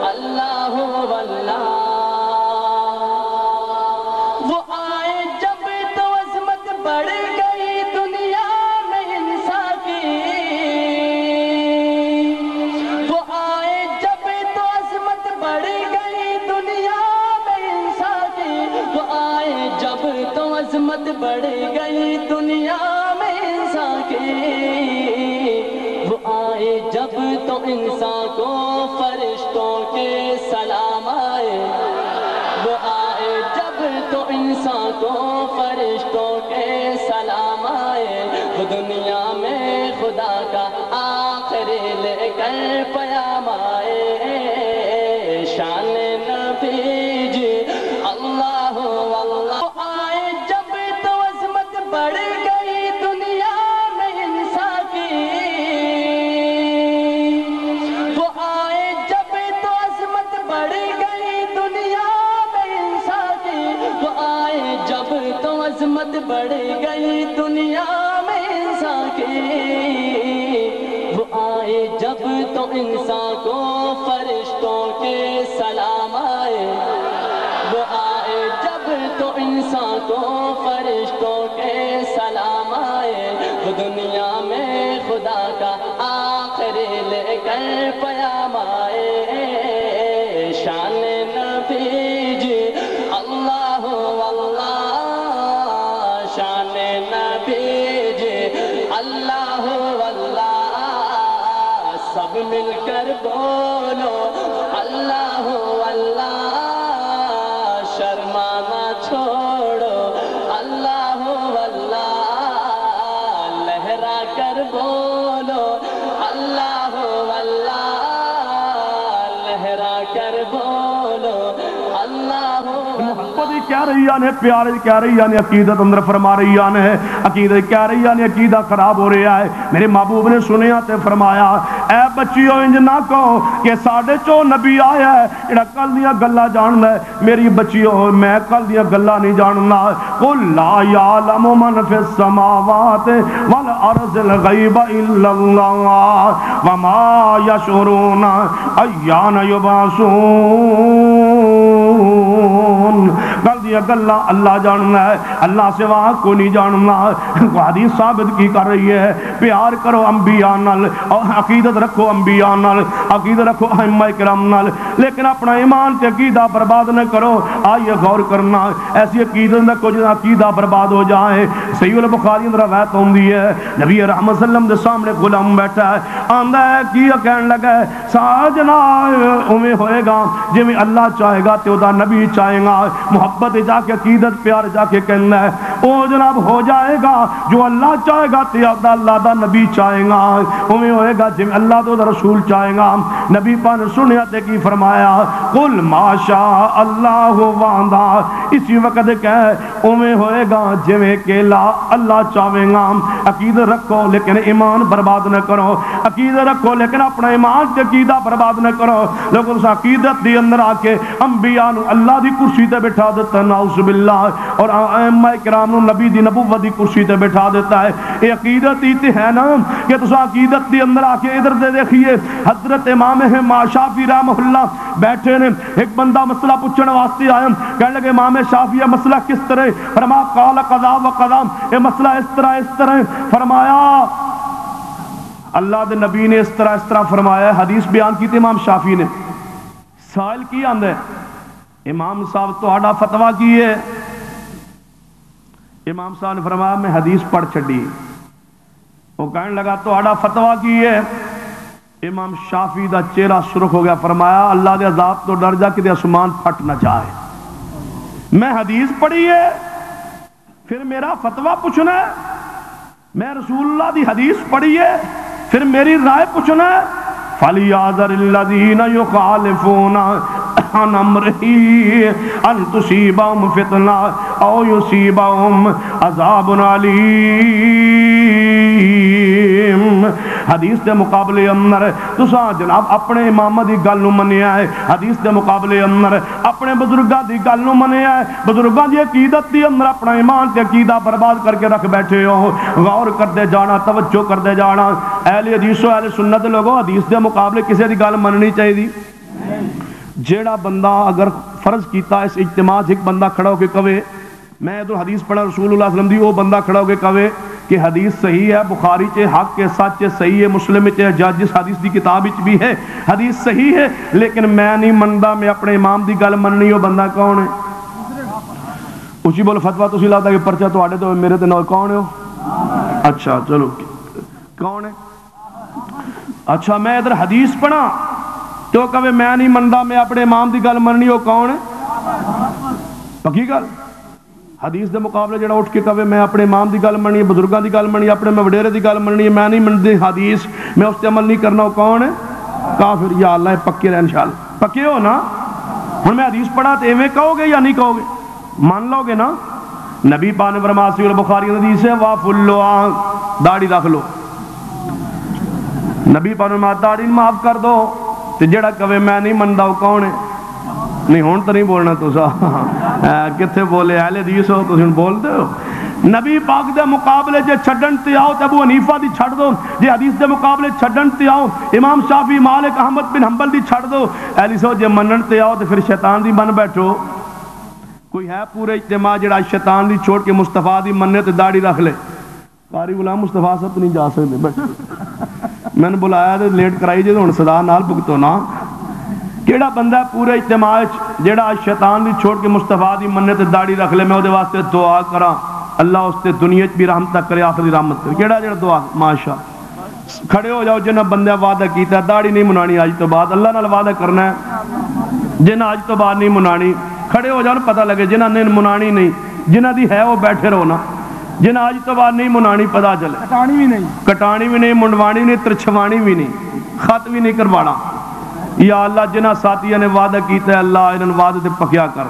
اللہ واللہ وہ آئے جب تو عظمت بڑھ گئی دنیا میں انسان کی وہ آئے جب تو عظمت بڑھ گئی دنیا میں انسان کی وہ آئے جب تو عظمت بڑھ گئی دنیا میں انسان کی وہ آئے جب تو انسان کو فرشتوں کے سلام آئے وہ آئے جب تو انسان کو فرشتوں کے سلام آئے وہ دنیا میں خدا کا آخری لے کر پیام آئے شان نبی جی اللہ واللہ آئے جب تو عظمت بڑھ گئی دنیا میں انسان کی وہ آئے جب تو عظمت بڑھ گئی دنیا میں انسان کی وہ آئے جب تو عظمت بڑھ گئی دنیا میں انسان کی وہ آئے جب تو انسان کو فرشتوں کے سلام آئے وہ آئے جب تو انسان کو فرشتوں کے سلام آئے وہ دنیا میں خدا کا آخری لے کر پیام آئے شان نبی جی اللہ واللہ شان نبی جی اللہ واللہ سب مل کر بولو اللہ واللہ شرمانا چھوڑو اللہ واللہ لہرا کر بولو اللہ واللہ لہرا کر بولو اللہ محبت کہہ رہی نے پیار کہہ رہی نے عقیدت اندر فرما رہی نے عقیدت کہہ رہی نے عقیدہ خراب ہو رہا ہے میرے محبوب نے سنیا تے فرمایا اے بچیو انج نہ کہو کہ ساڈے چو نبی آیا ہے جڑا کل دیاں گلاں جاندا ہے میری بچیو میں کل دیاں گلاں نہیں جاننا قل لا یعلم من فی السماوات والارض الغیب الا اللہ وما یشعرون ایان یبعثون کل دیاں گلاں اللہ جاننا ہے اللہ سوا کو نہیں جاننا حدیث ثابت کی کر رہی ہے پیار کرو انبیاء نال اور عقیدت رکھو انبیاء نال عقیدت رکھو ائمہ کرام نال لیکن اپنا ایمان تے عقیدہ برباد نہ کرو آئیے غور کرنا ایسی عقیدت نہ کو جہاں عقیدہ برباد ہو جائے صحیح البخاری اندر روایت ہوندی ہے نبی رحمت صلی اللہ علیہ وسلم دے سامنے غلام بیٹھا ہے آندا ہے کی کہن لگا ہے ساجنا اوویں ہوئے گا جویں اللہ چاہے گا تے اودا نبی چاہے گا محبت جا کے عقیدت پیار جا کے کہنا ہے او جناب ہو جائے گا جو اللہ چاہے گا تے اللہ دا نبی چاہے گا اوویں ہوئے گا جویں اللہ تو رسول چاہے گا نبی پاک نے سنیا تے کی فرمایا قل ما شاء اللہ واندا اسی وقت کہے اوویں ہوئے گا جویں کہ اللہ چاہے گا عقیدت رکھو لیکن ایمان برباد نہ کرو عقیدت رکھو لیکن اپنا ایمان تے عقیدہ برباد نہ کرو لوگوں اس عقیدت دی اندر آ کے انبیاء نو اللہ دی کرسی تے بٹھا دیتا نعوذ باللہ اور ائمہ کرام نو نبی دی نبوت دی کرسی تے بٹھا دیتا ہے یہ عقیدت ہی تے ہے نا کہ تسا عقیدت دی اندر آ کے ادھر دے دیکھیے حضرت امام شافعی رحمہ اللہ بیٹھے نے ایک بندہ مسئلہ پوچھنے واسطے آیا کہنے لگے امام شافعی مسئلہ کس طرح فرمایا قال قضا و قضا یہ مسئلہ اس طرح فرمایا اللہ دے نبی نے اس طرح فرمایا حدیث بیان کی تھی امام شافعی نے سائل کی آندہ ہے امام صاحب تو آڈا فتوہ کی ہے امام صاحب نے فرمایا میں حدیث پڑھ چھڑی وہ کہنے لگا تو آڈا فتوہ کی ہے امام شافعی دا چہرہ سرخ ہو گیا فرمایا اللہ دے عذاب تو ڈر جا کہ دے آسمان پھٹ نہ جائے میں حدیث پڑھی ہے پھر میرا فتوہ پوچھنا ہے میں رسول اللہ دی حدیث پڑھی ہے پھر میری رائے پوچھنا ہے فَلْيَعْذَرِ الَّذِينَ يُخَالِفُونَ عَنْ أَمْرِهِ أَن تُصِيبَهُمْ فِتْنَةٌ أَوْ يُصِيبَهُمْ عَذَابٌ أَلِيمٌ حدیث دے مقابلے اندر تساں جناب اپنے امام دی گل نو منیا ہے حدیث دے مقابلے اندر اپنے بزرگاں دی گل نو منیا ہے بزرگاں دی عقیدت دی اندر اپنا ایمان تے عقیدہ برباد کر کے رکھ بیٹھے ہو غور کرتے جانا توجہ کرتے جانا اہل حدیث و اہل سنت لوگوں حدیث دے مقابلے کسی دی گل مننی چاہیے جیڑا بندہ اگر فرض کیتا اس اجتماع ایک بندہ کھڑا ہو کے کہے میں ادھر حدیث پڑھا رسول اللہ صلی اللہ علیہ وسلم دی، وہ بندہ کھڑا ہو کے کہے کہ حدیث صحیح ہے، بخاری چے حق کے سچ صحیح ہے، مسلم چے جس حدیث دی کتاب وچ بھی ہے حدیث صحیح ہے، لیکن میں نہیں مندا، میں اپنے امام دی گل مننی، وہ بندہ کون ہے؟ اچھی بول فتوا تسی لاتا کہ پرچہ تواڈے تو میرے تے نال کون ہو؟ اچھا چلو کون ہے؟ اچھا میں ادھر حدیث پڑھا تو کہے میں نہیں مندا، میں اپنے امام دی گل مننی، وہ کون ہے؟ پکی گل؟ حدیث دے مقابلے جڑا اٹھ کے کہے میں اپنے امام دی گل مننی، بزرگاں دی گل مننی، اپنے میں وڈیرے دی گل مننی، میں نہیں منتی حدیث، میں اس تے عمل نہیں کرنا، وہ کون ہے؟ کافر۔ یا اللہ پکے رہے انشاءاللہ، پکے ہو نا؟ ہن میں حدیث پڑھا تے ایویں کہو گے یا نہیں کہو گے؟ مان لو گے نا؟ نبی پاک نے فرمایا صحیح البخاری حدیث ہے وافلو داڑھی رکھ لو، نبی پاک نے فرمایا داڑھی معاف کر دو، تے جڑا کہے میں نہیں مندا وہ کون ہے؟ نہیں ہون تو نہیں بولنا تسا کتنے بولے اہل حدیث ہو تسی بول دے ہو۔ نبی پاک دے مقابلے جے چھڈن تے آؤ تے ابو حنیفہ دی چھڈ دو، جے حدیث دے مقابلے چھڈن تے آؤ امام شافعی مالک احمد بن حنبل دی چھڈ دو، اہل حدیث جے منن تے آؤ تے پھر شیطان دی من بیٹھو۔ کوئی ہے پورے اجتماع جڑا شیطان دی چھوڑ کے مصطفیٰ دی مننے تے داڑھی رکھ لے؟ قاری غلام مصطفیٰ صاحب نہیں جا سکتے بیٹھو، میں نے بلایا تے لیٹ کرائی جے ہن صدا نال بھگتو نا۔ کیڑا بندہ پورے اجتماع جڑا شیطان دی چھوڑ کے مصطفیٰ دی مننے تے داڑھی رکھ لے، میں او دے واسطے دعا کراں اللہ اس تے دنیا وچ بھی رحمت کرے آخری رحمت کرے، کیڑا جڑا دعا ماشاء کھڑے ہو جاؤ جنہاں بندے وعدہ کیتا داڑھی نہیں منانی اج تو بعد، اللہ نال وعدہ کرنا ہے جنہاں اج تو بعد نہیں منانی، کھڑے ہو جاؤ پتہ لگے، جنہاں نے منانی نہیں، جنہاں دی ہے وہ بیٹھے رہو نا، جنہاں اج تو بعد نہیں منانی پتہ چلے، کٹانی بھی نہیں، منڈوانی نہیں، ترچھوانی بھی نہیں، خط بھی نہیں کروانا۔ یا اللہ جنہاں ساتھیاں نے وعدہ کیتا ہے اللہ انہاں وعدے تے پکیا کر۔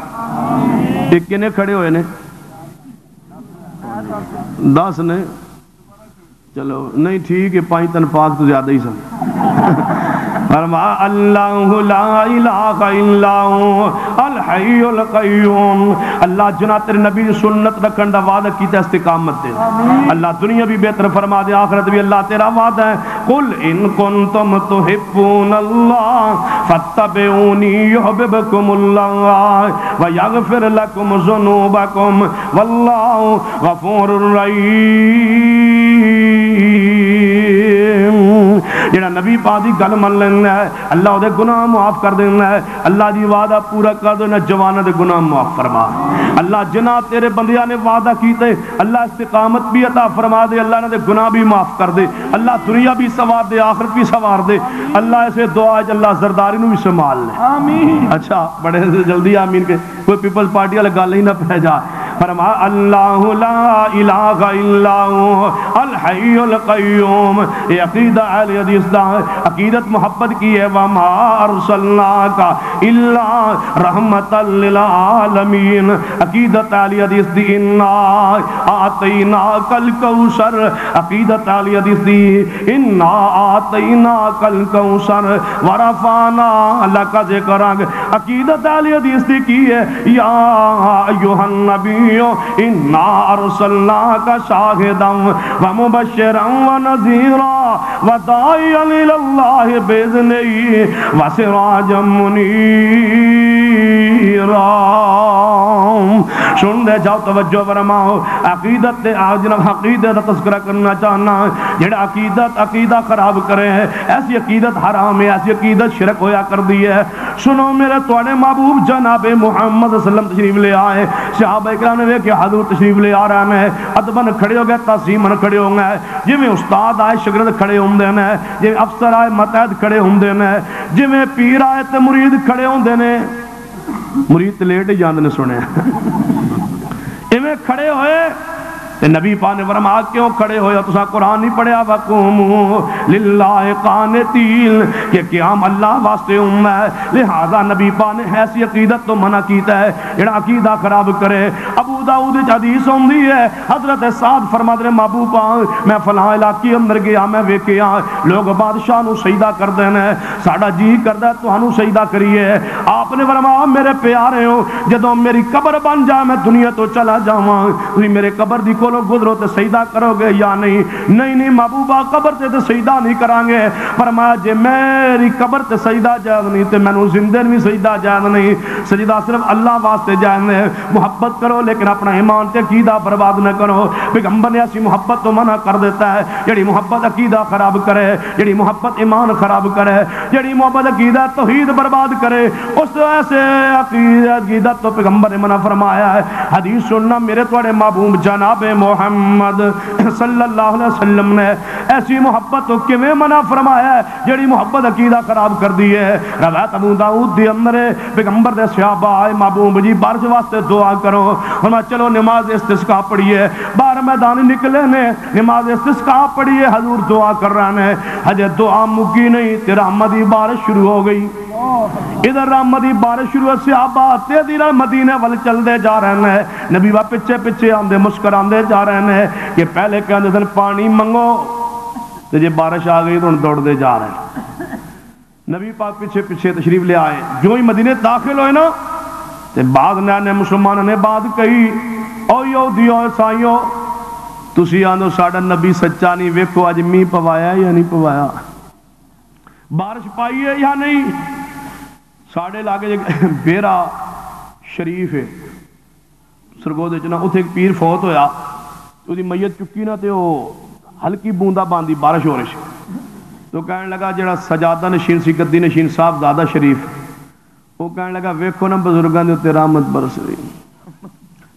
ایک کنے کھڑے ہوئے نے 10 نے، چلو نہیں ٹھیک ہے 5 تن پاک تو زیادہ ہی سن۔ فرمایا اللہ لا الہ الا الحی القیوم، اللہ جنہ تیرے نبی سنت رکھن دا وعدہ کیتا استقامت دے، اللہ دنیا بھی بہتر فرما دے آخرت بھی اللہ تیرا وعدہ ہے، قل ان کنتم تحبون اللہ فاتبعونی یحببکم اللہ ویغفر لکم ذنوبکم واللہ غفور رحیم۔ جڑا نبی پاک دی گل من لینا ہے اللہ دے گناہ معاف کر دینا ہے، اللہ دی وعدہ پورا کر دینا، جوانہ دے گناہ معاف فرما، اللہ جنہ تیرے بندیاں نے وعدہ کیتے اللہ استقامت بھی عطا فرما دے، اللہ نے گناہ بھی معاف کر دے، اللہ دنیا بھی سوار دے آخرت بھی سوار دے، اللہ ایسے دعا ہے اللہ زرداری نو بھی سنبھال لے آمین۔ اچھا بڑے جلدی آمین کے کوئی پیپلز پارٹی والا گل ہی نہ پہ جا۔ فرمایا اللہ لا الہ الا الحی القیوم، یہ عقیدہ اہل حدیث دا عقیدت محبت کی ہے، وما ارسلناک الا رحمت للعالمین، عقیدت اہل حدیث دی انا آتیناک الکوثر، عقیدت اہل حدیث دی انا آتیناک الکوثر ورفعنا لک ذکرک، عقیدت اہل حدیث دی کی ہے یا ایھا النبی انا ارسلناک شاہدا ومبشرا ونذیرا وداعیا الی اللہ باذنہ وسراجا منیرا۔ سن دے جاؤ توجہ فرماؤ، عقیدت جناب عقیدت کا تذکرہ کرنا چاہنا، جڑا عقیدہ خراب کرے ہے، ایسی عقیدت حرام ہے، ایسی عقیدت شرک ہویا کر دی ہے۔ سنو میرے توڑے محبوب جناب محمد صلی اللہ علیہ وسلم تشریف لے آئے، صحابہ کرام نے کہ حضور تشریف لے آ رہے ہیں، ادبن کھڑے ہو گئے، تعظیمن کھڑے ہو گئے، جی میں استاد آئے شاگرد کھڑے ہوندے ہیں، جی افسر آئے متحد کھڑے ہوندے ہیں، جی میں پیر آئے تے مرید کھڑے ہوندے ہیں، مرید تے لیٹ ہی جاندے نے سنے ایویں کھڑے ہوئے تے نبی پاک نے فرمایا کیوں کھڑے ہوئے ہو؟ تساں قرآن نہیں پڑھیا وقوموا للہ قانتین کہ قیام اللہ واسطے ہے، لہذا نبی پاک نے ایسی عقیدت تو منع کیتا ہے جڑا عقیدہ خراب کرے۔ ابو داؤد وچ حدیث ہوندی ہے، حضرت سعد فرماتے ہیں محبوبا میں فلاں علاقے اندر گیا، میں ویکھیا لوگ بادشاہ نو سجدہ کردے نے، ساڈا جی کردا تانوں سجدہ کریے، آپ نے فرمایا میرے پیارے ہو جدوں میری قبر بن جائے میں دنیا تو چلا جاواں، تسی میرے قبر دی کولو گزرو تے سجدہ کرو گے یا نہیں؟ نہیں محبوبہ قبر تے سجدہ نہیں کران گے۔ فرمایا جے میری قبر تے سجدہ جائز نہیں تے مینوں زندے بھی سجدہ جائز نہیں، سجدہ صرف اللہ واسطے جائز ہے۔ محبت کرو لیکن اپنا ایمان تے عقیدہ برباد نہ کرو۔ پیغمبر نے ایسی محبت تو منع کر دیتا ہے جڑی محبت عقیدہ خراب کرے، جڑی محبت ایمان خراب کرے، جڑی محبت عقیدہ توحید برباد کرے، اس ایسے عقیدہ تو پیغمبر نے منع فرمایا ہے۔ حدیث سننا میرے تواڈے محبوب جناب محمد صلی اللہ علیہ وسلم نے ایسی محبت تو کیویں منع فرمایا ہے جڑی محبت عقیدہ خراب کر دی ہے۔ روایت ابو داؤد دی اندر پیغمبر دے صحابہ آئے محبوب جی بارش واسطے دعا کرو، فرمایا چلو نماز استسقاء پڑھیے، باہر میدان نکلے نے نماز استسقاء پڑھیے، حضور دعا کر رہے ہیں، ہجے دعا مکی نہیں تے رحمت دی بارش شروع ہو گئی۔ ادھر رحمت دی بارش شروع ہے، صحابہ تیزی نال مدینے ول چلدے جا رہے ہیں، نبی وا پیچھے پیچھے آندے مسکراندے جا رہے ہیں کہ پہلے کہندے سن پانی منگو تے جے بارش آ گئی تو ہن دوڑدے جا رہے ہیں۔ نبی پاک پیچھے پیچھے تشریف لے آئے، جو ہی مدینے داخل ہوئے نا تے بعد نئے مسلمانوں نے بات کہی، او یہودیو عیسائیو تسی آندو ساڈا نبی سچا نہیں، ویکھو اج میہ پوایا یا نہیں پوایا، بارش پائی ہے یا نہیں۔ ساڑھے لاگے بیرا شریف ہے سرگودے چنا، اتھے ایک پیر فوت ہویا، تو دی میت چکی نا تے وہ ہلکی بوندا باندھی بارش ہو رہی، تو کہنے لگا جڑا سجادہ نشین سی گدی نشین صاحب زادہ شریف، وہ کہنے لگا ویکھو نا بزرگاں دے تے رحمت برس رہی۔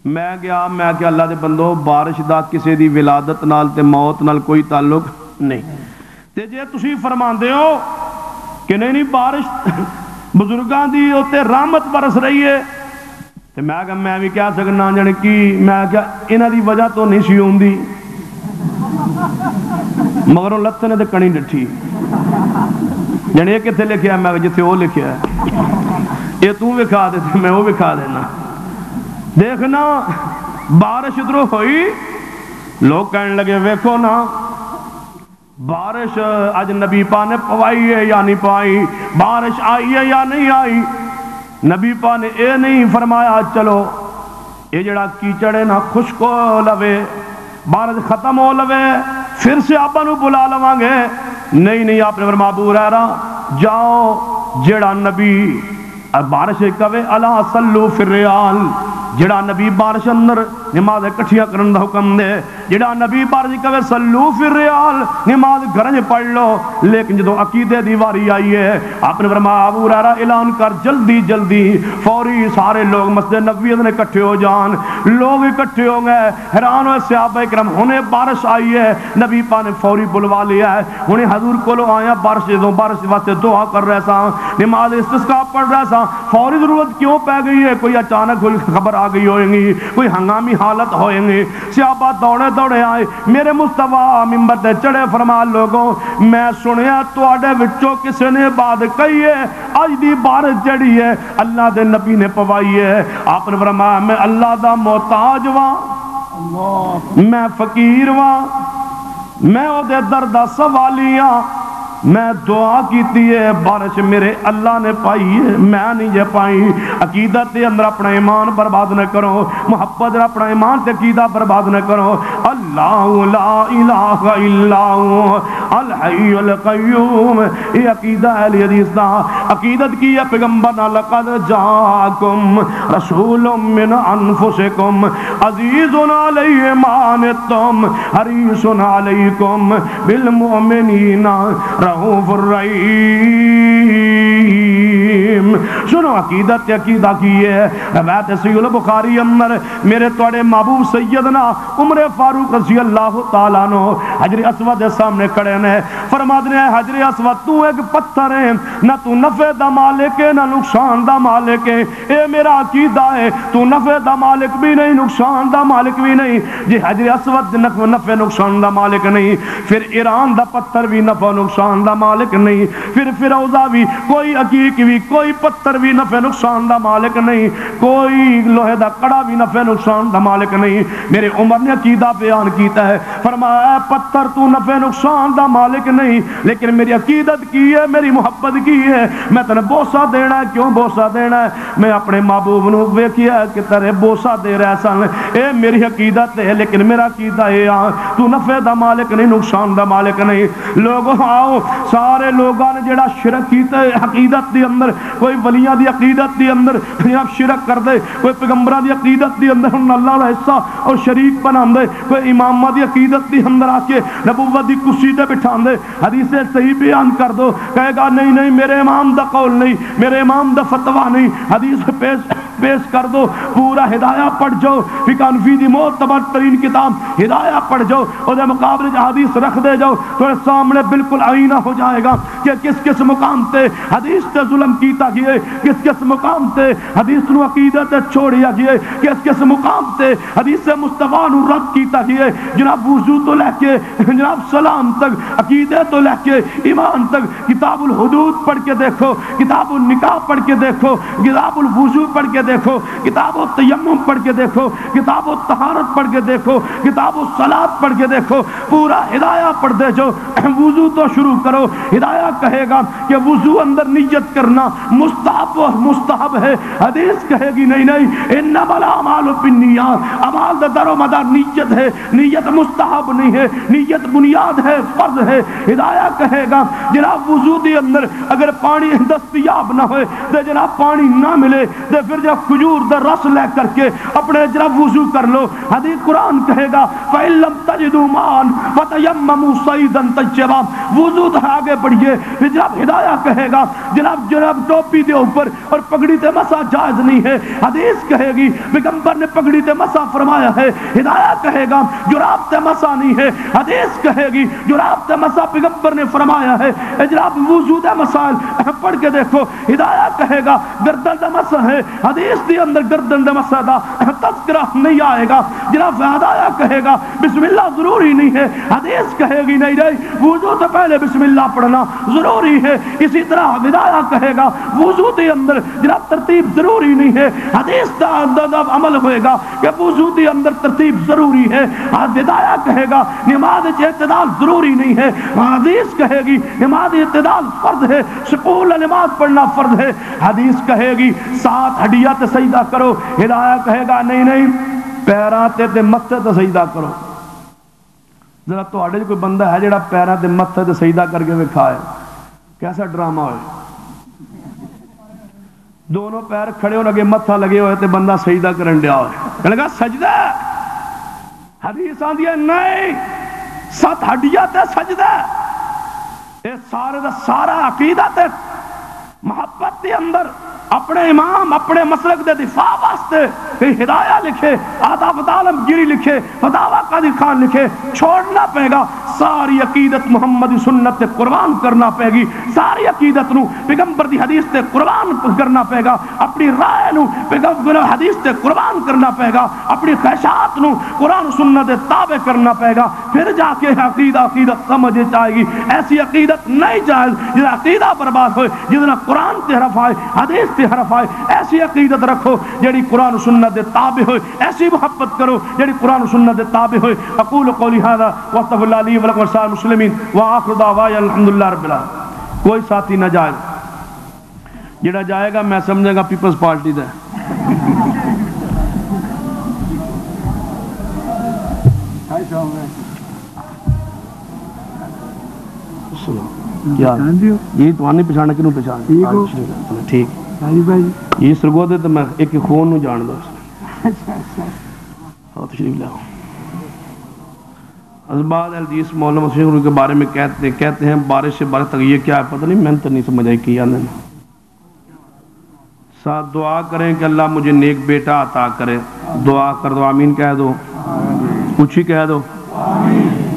میں کیا اللہ دے بندو بارش دا کسے دی ولادت نال تے موت نال کوئی تعلق نہیں، تے جے تسی فرماندے ہو کہ نہیں بارش بزرگاں دی اوتے رحمت برس رہی ہے، تے میں بھی کہہ سکنا جانے کی میں کیا انہاں دی وجہ تو نہیں سی ہوندی، مگروں لت نے تے کڑی ڈٹھی جانے یہ کتنے لکھیا ہے، میں جتھے وہ لکھیا ہے یہ تو وکھا دے تے میں وہ وکھا دینا۔ دیکھنا بارش ادھروں ہوئی، لوگ کہنے لگے ویکھو نا بارش اج نبی پاک نے پوائی ہے یا نہیں پوائی، بارش آئی ہے یا نہیں آئی۔ نبی پاک نے اے نہیں فرمایا چلو یہ جڑا کیچڑ ہے نا خشک ہو لوے، بارش ختم ہو لوے پھر سے آپ نو بلا لواں گے، نہیں آپ نے فرمایا ابو ہریرہ جاؤ جڑا نبی بارش کہے الا صلو فی الریال، جڑا نبی بارش اندر نماز اکٹھیاں کرن دا حکم دے، جڑا نبی بارش کہے صلو فی الریال نماز گھریں پڑھ لو، لیکن جدو عقیدے دی واری آئی ہے آپ نے فرمایا ابو ہریرہ اعلان کر جلدی فوری سارے لوگ مسجد نبوی میں اکٹھے ہو جان۔ لوگ اکٹھے ہو گئے، حیران ہوئے صحابہ کرام، ہنے بارش آئی ہے، نبی پاک نے فوری بلوا لیا ہے، ہنے حضور کولو آیا بارش جدو بارش واسطے دعا کر رہا سا، نماز استسقاء پڑھ رہا سا، فوری ضرورت کیوں پہ گئی ہے؟ کوئی اچانک کوئی خبر آ گئی ہوئیں گی، کوئی ہنگامی حالت ہوئیں گی۔ صحابہ دوڑے آئے، میرے مصطفیٰ ممبر تے چڑھے، فرما لوگوں میں سنیا تواڈے وچوں کسے نے بات کہی ہے اج دی بارش جڑی ہے اللہ دے نبی نے پوائی ہے۔ آپ نے فرمایا میں اللہ دا محتاج واں، میں فقیر واں، میں او دے در دا سوالی ہاں، میں دعا کیتی ہے بارش میرے اللہ نے پائی ہے، میں نہیں جے پائی۔ عقیدت دے اندر اپنا ایمان برباد نہ کرو، محبت اپنا ایمان تے عقیدہ برباد نہ کرو۔ اللہ لا الہ الا ہوا الحی القیوم، یہ عقیدہ اہل حدیث دا۔ عقیدت کی ہے پیغمبر نے لقد جاءکم رسول من انفسکم عزیز علیہ ما عنتم حریص علیکم بالمؤمنین رؤوف الرحیم۔ سنو عقیدت عقیدہ کی ہے، روایت صحیح البخاری اندر میرے توڑے محبوب سیدنا عمر فاروق رضی اللہ تعالیٰ عنہ حجر اسود کے سامنے کھڑے نے، فرماتے ہیں حجر اسود تو ایک پتھر ہے، نہ تو نفع دا مالک ہے نہ نقصان دا مالک ہے، اے میرا عقیدہ ہے تو نفع دا مالک بھی نہیں نقصان دا مالک بھی نہیں۔ جی حجر اسود نفع نقصان دا مالک نہیں، پھر ایران دا پتھر بھی نفع نقصان دا مالک نہیں، پھر فیروزہ بھی کوئی عقیق بھی کوئی پتھر بھی نفع نقصان دا مالک نہیں، کوئی لوہے دا کڑا بھی نفع نقصان دا مالک نہیں۔ میرے عمر نے عقیدہ بیان کیتا ہے، فرمایا پتھر تو نفع نقصان دا مالک نہیں، لیکن میری عقیدت کی ہے، میری محبت کی ہے، میں تنے بوسہ دینا ہے۔ کیوں بوسہ دینا ہے؟ میں اپنے محبوب نو ویکھیا کہ تیرے بوسہ دے رہا سن، اے میری عقیدت ہے، لیکن میرا عقیدہ ہے تو نفع دا مالک نہیں، نقصان دا مالک نہیں۔ لوگوں آؤ، سارے لوگاں نے جڑا شرک کیتا ہے عقیدت دی اندر، کوئی ولیاں دی عقیدت دی اندر جناب شرک کر دے، کوئی پیغمبراں دی عقیدت دی اندر اللہ دا حصہ اور شریک بنا دے، کوئی امامہ دی عقیدت دی اندر آ کے نبوت دی کرسی تے بٹھا دے، حدیث صحیح بیان کر دو، کہے گا نہیں نہیں میرے امام دا قول نہیں، میرے امام دا فتویٰ نہیں، حدیث پیش کر دو، پورا ہدایہ پڑھ جاؤ، فقہ حنفی دی معتبر ترین کتاب ہدایہ پڑھ جاؤ، اور دے مقابلے جو حدیث رکھ دے جاؤ، تو سامنے بالکل آئینہ ہو جائے گا کہ کس مقام تے حدیث تے ظلم کیتا گئے، کس مقام تے حدیث نو عقیدت چھوڑیا گئے، کس مقام تے حدیث مصطفیٰ نو رد کیتا گئے۔ جناب وضو تو لے کے جناب سلام تک، عقیدے تو لے کے ایمان تک، کتاب الحدود پڑھ کے دیکھو، کتاب النکاح پڑھ کے دیکھو، کتاب الوضو پڑھ کے دیکھو، کتاب التیمم پڑھ کے دیکھو، کتاب الطہارت پڑھ کے دیکھو، کتاب الصلاۃ پڑھ کے دیکھو، پورا ہدایہ پڑھ دے جو وضو تو شروع کرو، ہدایہ کہے گا کہ وضو اندر نیت کرنا مستحب ہے، حدیث کہے گی نہیں نہیں انما الاعمال بالنیات، اعمال دا در و مدار نیت ہے، نیت مستحب نہیں ہے، نیت بنیاد ہے، فرض ہے۔ ہدایہ کہے گا جناب وضو دی اندر اگر پانی دستیاب نہ ہوئے تو جناب پانی نہ ملے تو پھر جب کھجور دا رس لے کر کے اپنے جناب وضو کر لو۔ حدیث قرآن کہے گا فَإِن لَّمْ تَجِدُوا مَاءً فَتَيَمَّمُوا صَعِيدًا طَيِّبًا، وضو تو آگے بڑھیے۔ پھر جناب ہدایہ کہے گا جناب ٹوپی دے اوپر اور پگڑی تے مسا جائز نہیں ہے، حدیث کہے گی پیغمبر نے پگڑی تے مسا فرمایا ہے۔ ہدایہ کہے گا جراب تے مسا نہیں ہے، حدیث کہے گی جراب تے مسا پیغمبر نے فرمایا ہے۔ جناب وضو دے مسائل پڑھ کے دیکھو، ہدایہ کہے گا گردن دے مسا ہے، حدیث دی اندر گردن دے مسا دا تذکرہ نہیں آئے گا۔ جناب ہدایہ کہے گا بسم اللہ ضروری نہیں ہے، حدیث کہے گی نہیں نہیں وضو سے پہلے بسم اللہ پڑھنا ضروری ہے۔ اسی طرح ہدایہ کہے گا وضو دے اندر جناب ترتیب ضروری نہیں ہے، حدیث دا عمل ہوئے گا کہ وضو دے اندر ترتیب ضروری ہے۔ ہدایہ کہے گا نماز اعتدال ضروری نہیں ہے، حدیث کہے گی نماز اعتدال فرض ہے، سکون نماز پڑھنا فرض ہے۔ حدیث کہے گی 7 ہڈیاں تے سجدہ کرو، ہدایہ کہے گا نہیں نہیں پیراں تے متھے تے سجدہ کرو۔ ذرا تواڈے کوئی بندہ ہے جڑا پیراں تے متھے تے سجدہ کر کے وکھائے، کیسا ڈرامہ ہوئے؟ دونوں پیر کھڑے ہو لگے متھا لگے ہوئے تے بندہ سجدہ کرن دیا ہوئے، کہنے گا سجدہ، حدیث آندی ہے نہیں 7 ہڈیاں تے سجدہ، اے سارے دا سارا عقیدہ تے محبت دے اندر اپنے امام اپنے مسلک دے دفاع واسطے ہدایہ لکھے، آداب عالمگیری لکھے، فتاوی قادری خان لکھے، چھوڑنا پے گا ساری عقیدت محمدی سنت تے قربان کرنا پے گی، ساری عقیدت نو پیغمبر دی حدیث تے قربان کرنا پے گا، اپنی رائے نو پیغمبر حدیث تے قربان کرنا پے گا، اپنی خواہشات نو قرآن سنت دے تابع کرنا پے گا، پھر جا کے عقیدت سمجھ آئے گی۔ ایسی عقیدت نہیں جائز جس عقیدہ برباد ہوئے، جس نے قرآن تے حرف آئے، حدیث تے حرف آئے۔ ایسی عقیدت رکھو جیڑی قرآن سنت دے تابع ہوئے، ایسی محبت کرو جیڑی قرآن سنت دے تابع ہوئے۔ اقول قولی ھذا واستغفر اللہ لی ولکم ولسائر المسلمین وآخر دعوانا الحمدللہ رب العالمین۔ کوئی ساتھی نہ جائے، جڑا جائے گا میں سمجھے گا پیپلز پارٹی دا یہ تو نہیں پچھانا کنوں پچھانا ٹھیک یہ سرگو دے تو میں ایک خون نو جان دو تشریف لاؤ۔ ازباد الحدیث مولانا مسیح کے بارے میں کہتے ہیں بارش سے بارش تک یہ کیا ہے پتہ نہیں، میں تو نہیں سمجھ آئی کیا نہیں۔ ساتھ دعا کریں کہ اللہ مجھے نیک بیٹا عطا کرے، دعا کر دو، آمین کہہ دو، اونچی کہہ دو۔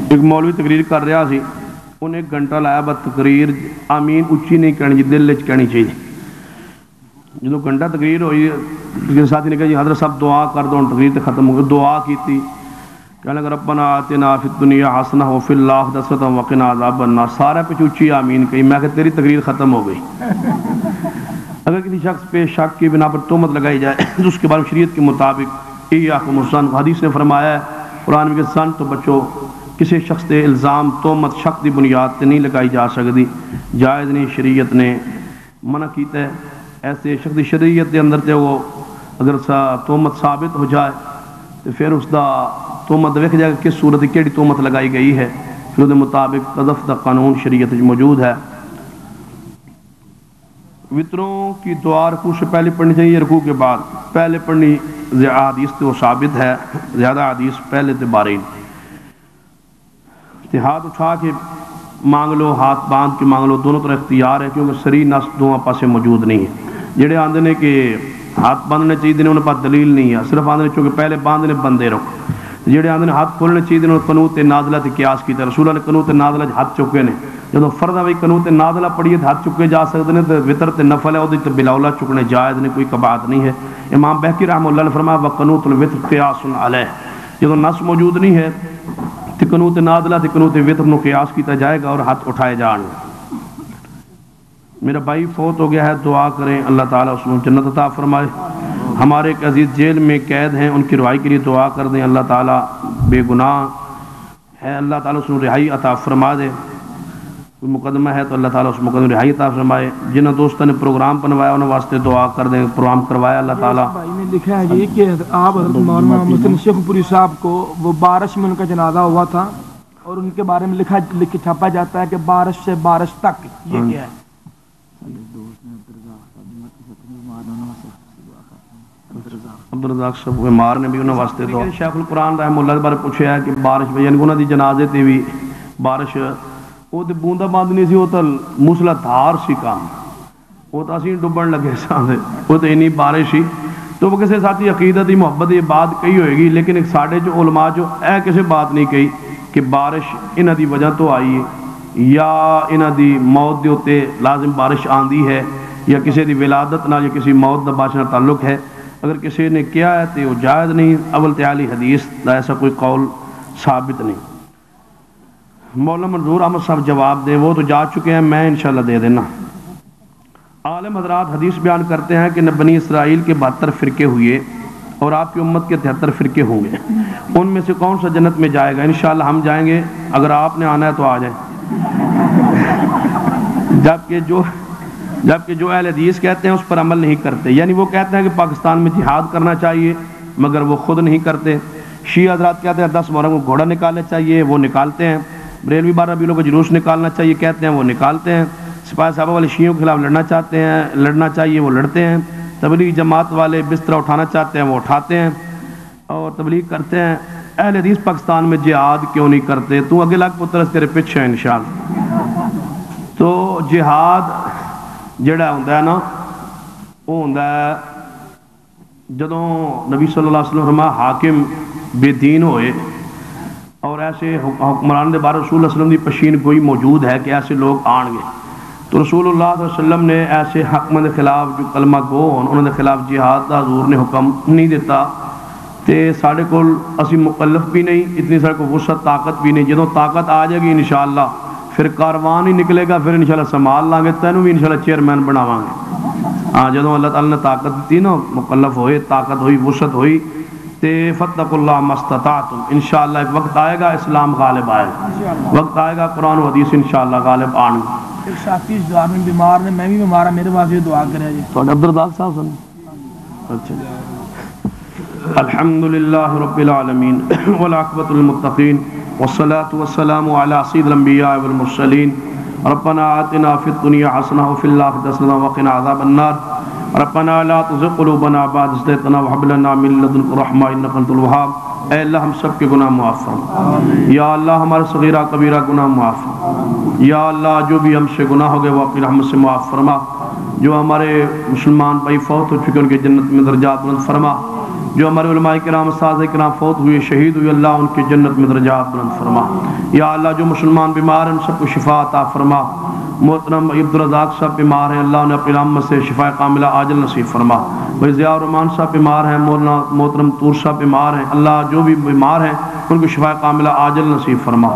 ایک مولوی تقریر کر رہا سی، انہیں ایک گھنٹہ لایا بس تقریر آمین اونچی نہیں کہنی، دل وچ کہنی چاہیے۔ جدو گھنٹہ تقریر ہوئی ساتھی نے کہا جی حضرت صاحب دعا کر دو، تقریر تے ختم ہو گئی، دعا کیتی، کہنے لگا ربنا آتنا فی الدنیا حسنہ وفی الآخرۃ حسنہ وقنا عذاب النار، سارے پہ اونچی آمین کہی۔ میں کہ تیری تقریر ختم ہو گئی، اگر کسی شخص پہ شک کی بنا پر تہمت لگائی جائے تو اس کے بارے میں شریعت کے مطابق ایاکم الظن، حدیث نے فرمایا ہے قرآن میں کہ سن تو بچو، کسی شخص تے الزام تہمت شک دی بنیاد تے نہیں لگائی جا سکتی، جائز نہیں، شریعت نے منع کیتا ہے۔ ایسے شخص دی شریعت دے اندر تے وہ اگر تہمت ثابت ہو جائے تو پھر اس دا تہمت ویکھ جائے کہ کس صورت کیڑی تہمت لگائی گئی ہے، پھر اس دے مطابق قذف دا قانون شریعت میں موجود ہے۔ وطروں کی دعا رکوع سے پہلے پڑھنی چاہیے، رکوع کے بعد پہلے پڑھنی حدیث تو ثابت ہے، زیادہ حدیث پہلے تے بارے ہاتھ اٹھا کے مانگ لو، ہاتھ باندھ کے مانگ لو، دونوں طرح اختیار ہے، کیونکہ سری نس دونوں پاسے موجود نہیں ہے۔ جڑے آندے نے کہ ہاتھ باندھنے چاہیے انہوں نے پاس دلیل نہیں ہے، صرف آندے چونکہ پہلے باندھنے بندے رکھو۔ جڑے آندے نے ہاتھ کھولنے چاہیے انہوں نے قنوت نازلہ تے قیاس کیتا، رسول اللہ نے قنوت نازلہ ہاتھ چکے نے، جدوں فرض ہے قنوت نازلہ پڑھیے ہاتھ چکے جا سکتے ہیں، تو وطر تے نفل ہے وہ تے بلاولا چکنے جائز نے، کوئی کباعت نہیں ہے۔ امام بہقی رحمہ اللہ نے فرمایا وقنوت الوتر قیاس علیہ، جدوں نص موجود نہیں ہے تو قنوت نازلہ تے قنوت وتر نو قیاس کیتا جائے گا اور ہاتھ اٹھائے جان۔ میرا بھائی فوت ہو گیا ہے، دعا کریں اللہ تعالیٰ اس کو جنت عطا فرمائے۔ ہمارے ایک عزیز جیل میں قید ہیں، ان کی رہائی کے لیے دعا کر دیں، اللہ تعالیٰ بے گناہ ہے، اللہ تعالیٰ اس کو رہائی عطا فرما دے۔ کوئی مقدمہ ہے تو اللہ تعالیٰ اس مقدمہ رہائی عطا فرمائے۔ جنہوں دوستوں نے پروگرام بنوایا انہوں واسطے دعا کر دیں، پروگرام کروایا اللہ تعالیٰ۔ بھائی نے لکھا ہے جی کہ آپ حضرت مولانا مسلم شیخ پوری صاحب کو وہ بارش میں ان کا جنازہ ہوا تھا اور ان کے بارے میں لکھ کے چھاپا جاتا ہے کہ بارش سے بارش تک، یہ کیا ہے؟ عبدالرزاق صاحب بیمار نے بھی انہوں واسطے دعا۔ شیخ القرآن رحمہ اللہ بارے پوچھا ہے کہ بارش میں یعنی انہوں دی جنازے تے بھی بارش وہ تو بوندا باند نہیں سی، وہ تو موسلا دھار سی کام، وہ تو اسی ڈبن لگے ساندے، وہ تو اینی بارش ہی تو وہ کسی ساتھی عقیدت محبت یہ بات کہی ہوئے گی، لیکن ایک ساڑھے جو علماء جو اے کسی بات نہیں کہی کہ بارش انہ دی وجہ تو آئی ہے یا انہ دی موت دے ہوتے لازم بارش آندی ہے یا کسی دی ولادت نہ یا کسی موت دا باشنا تعلق ہے۔ اگر کسی نے کیا ہے تو وہ جائز نہیں، اول تعالی حدیث دا ایسا کوئی قول ثابت نہیں۔ مولانا منظور احمد صاحب جواب دیں، وہ تو جا چکے ہیں، میں انشاءاللہ دے دینا۔ عالم حضرات حدیث بیان کرتے ہیں کہ بنی اسرائیل کے 72 فرقے ہوئے اور آپ کی امت کے 73 فرقے ہوں گے، ان میں سے کون سا جنت میں جائے گا؟ انشاءاللہ ہم جائیں گے، اگر آپ نے آنا ہے تو آ جائیں۔ جبکہ جو اہل حدیث کہتے ہیں اس پر عمل نہیں کرتے، یعنی وہ کہتے ہیں کہ پاکستان میں جہاد کرنا چاہیے مگر وہ خود نہیں کرتے۔ شیعہ حضرات کہتے ہیں 10 محرم کو گھوڑا نکالنا چاہیے، وہ نکالتے ہیں۔ بریلوی 12 ربیع الاول کو جلوس نکالنا چاہیے کہتے ہیں، وہ نکالتے ہیں۔ سپاہی صحابہ والے شیعوں کے خلاف لڑنا چاہیے، وہ لڑتے ہیں۔ تبلیغ جماعت والے بستر اٹھانا چاہتے ہیں، وہ اٹھاتے ہیں اور تبلیغ کرتے ہیں۔ اہل حدیث پاکستان میں جہاد کیوں نہیں کرتے؟ تو اگے لگ پتر تیرے پیچھے ہیں انشاءاللہ۔ تو جہاد جڑا ہوتا ہے نا وہ ہوتا ہے جدوں نبی صلی اللہ علیہ وسلم فرمایا حاکم بے دین ہوئے اور ایسے حکمران دے بارے رسول اللہ علیہ وسلم دی پشین گوئی موجود ہے کہ ایسے لوگ آن گے، تو رسول اللہ صلی اللہ علیہ وسلم نے ایسے حکم دے خلاف جو کلمہ گو ہون انہوں دے خلاف جہاد دا حضور نے حکم نہیں دیتا۔ تے ساڑھے کول اسی مکلف بھی نہیں، اتنی ساڑھے کو وسعت طاقت بھی نہیں۔ جدوں طاقت آ جائے گی انشاءاللہ پھر کاروان ہی نکلے گا، پھر انشاءاللہ سنبھال لیں گے، تینوں بھی انشاءاللہ چیئرمین بناواں گے۔ ہاں جدوں اللہ تعالیٰ نے طاقت دی نا، مکلف ہوئے، طاقت ہوئی، وسعت ہوئی، تے فاتقوا اللہ ما استطعتم، انشاءاللہ ایک وقت آئے گا اسلام غالب آئے گا، وقت آئے گا قرآن و حدیث انشاءاللہ غالب آن گا۔ ایک ساتھی اس دعا میں بیمار نے، میں بھی بیمار ہوں، میرے واسطے دعا کرے جی۔ تو عبدالرزاق صاحب سن اچھا الحمدللہ رب العالمین والعاقبۃ للمتقین والصلاة والسلام على سید الانبیاء والمرسلین ربنا آتنا فی الدنیا حسنہ وفی الآخرۃ حسنہ وقنا عذاب النار ربنا لا تزغ قلوبنا بعد إذ هديتنا وهب لنا من لدنک رحمہ انک انت الوہاب۔ اے اللہ ہم سب کے گناہ معاف فرما، یا اللہ ہمارے صغیرہ کبیرہ گناہ معاف فرما، یا اللہ جو بھی ہم سے گناہ ہو گئے وہ اپنی رحمت سے معاف فرما، جو ہمارے مسلمان بھائی فوت ہو چکے ان کے جنت میں درجات بلند فرما، جو ہمارے علماء کرام اساتذہ کرام فوت ہوئے شہید ہوئے اللہ ان کے جنت میں درجات بلند فرما، یا اللہ جو مسلمان بیمار ہیں ان سب کو شفا عطا فرما۔ محترم عبدالرزاق صاحب بیمار ہیں، اللہ انہیں اپنی رحمت سے شفا کاملہ عاجل نصیب فرما۔ بھائی ضیاء الرحمان صاحب بیمار ہیں، مولانا محترم طور صاحب بیمار ہیں، اللہ جو بھی بیمار ہیں ان کو شفا کاملہ عاجل نصیب فرما۔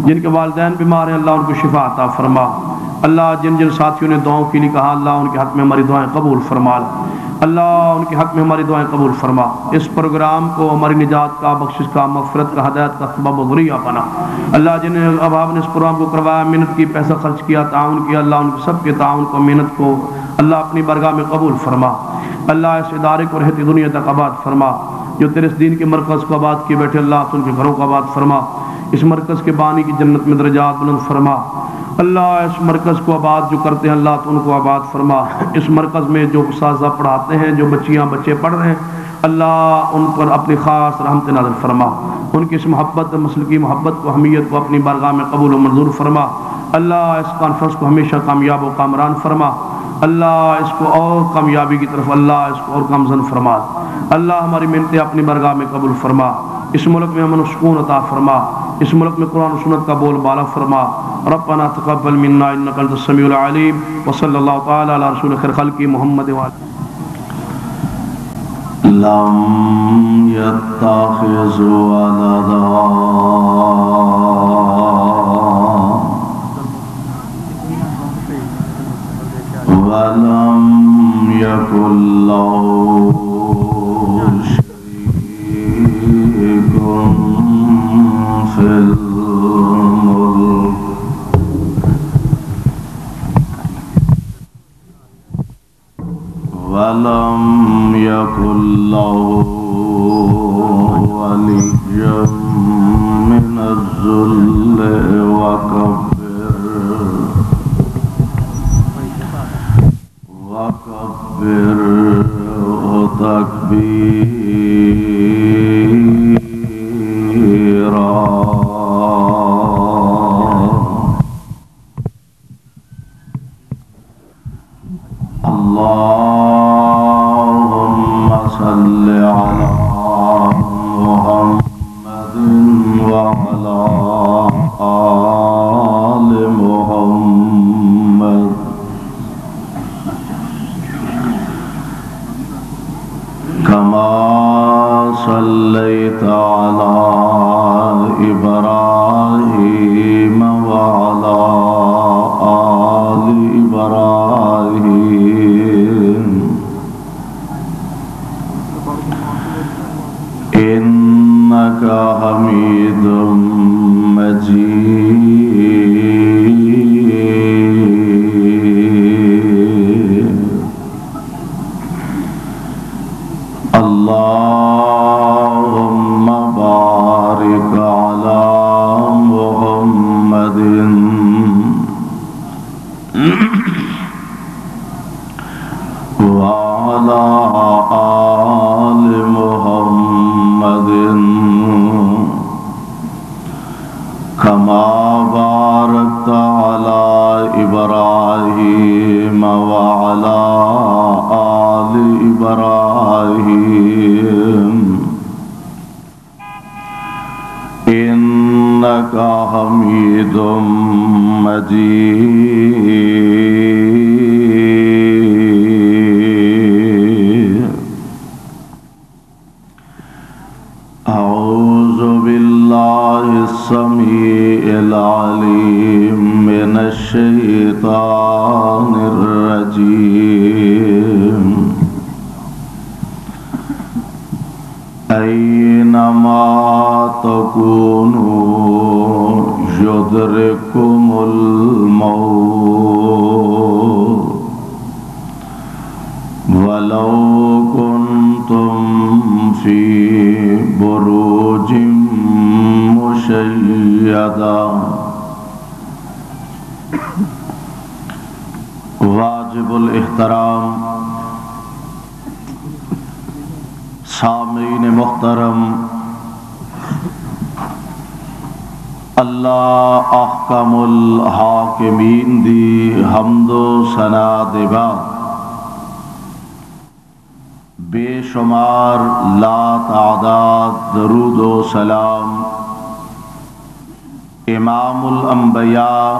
جن کے والدین بیمار ہیں اللہ ان کو شفا عطا فرما۔ اللہ جن جن ساتھیوں نے دعاؤں کے لیے کہا اللہ ان کے حق میں ہماری دعائیں قبول فرما، اللہ ان کے حق میں ہماری دعائیں قبول فرما، اس پروگرام کو ہماری نجات کا، بخشش کا، مغفرت کا، ہدایت کا سبب و ذریعہ بنا۔ اللہ جن احباب نے اس پروگرام کو کروایا، محنت کی، پیسہ خرچ کیا، تعاون کیا، اللہ ان سب کے تعاون کو، محنت کو اللہ اپنی بارگاہ میں قبول فرما۔ اللہ اس ادارے کو رہتی دنیا تک آباد فرما، جو تیرے اس دین کے مرکز کو آباد کیے بیٹھے اللہ ان کے گھروں کو آباد فرما، اس مرکز کے بانی کی جنت میں درجات بلند فرما۔ اللہ اس مرکز کو آباد جو کرتے ہیں اللہ تو ان کو آباد فرما، اس مرکز میں جو اساتذہ پڑھاتے ہیں، جو بچیاں بچے پڑھ رہے ہیں اللہ ان پر اپنی خاص رحمت نازل فرما، ان کی اس محبت مسلکی محبت کو، حمیت کو اپنی بارگاہ میں قبول و منظور فرما۔ اللہ اس کانفرنس کو ہمیشہ کامیاب و کامران فرما، اللہ اس کو اور کامیابی کی طرف اللہ اس کو اور گامزن فرما۔ اللہ ہماری محنتیں اپنی بارگاہ میں قبول فرما، اس ملک میں امن و سکون عطا فرما، اس ملک میں قرآن و سنت کا بول بالا فرما۔ ربنا تقبل منا انك انت السميع العليم وصلى الله تعالى على رسول خير خلق محمد وعلى لم يتخذ ولدا ولم يكن له شريك في الملك ولم يكن له ولي من الذل وكبره تكبيرا۔ اللهم صل على محمد وعلى آل محمد كما صليت على إبراهيم وعلى آل إبراهيم إنك حميد مجيد۔ اللهم بارك على محمد وعلى آل محمد كما باركت على إبراهيم وعلى آل إبراهيم إنك حميد مجيد۔ أعوذ بالله السميع العليم من الشيطان الرجيم۔ أينما تكونوا يدرككم الموت ولو كنتم في بروج مشيدة۔ واجب الاحترام سامعین محترم، اللہ احکم الحاکمین دی حمد و ثنا دے بعد بے شمار لا تعداد درود و سلام امام الانبیاء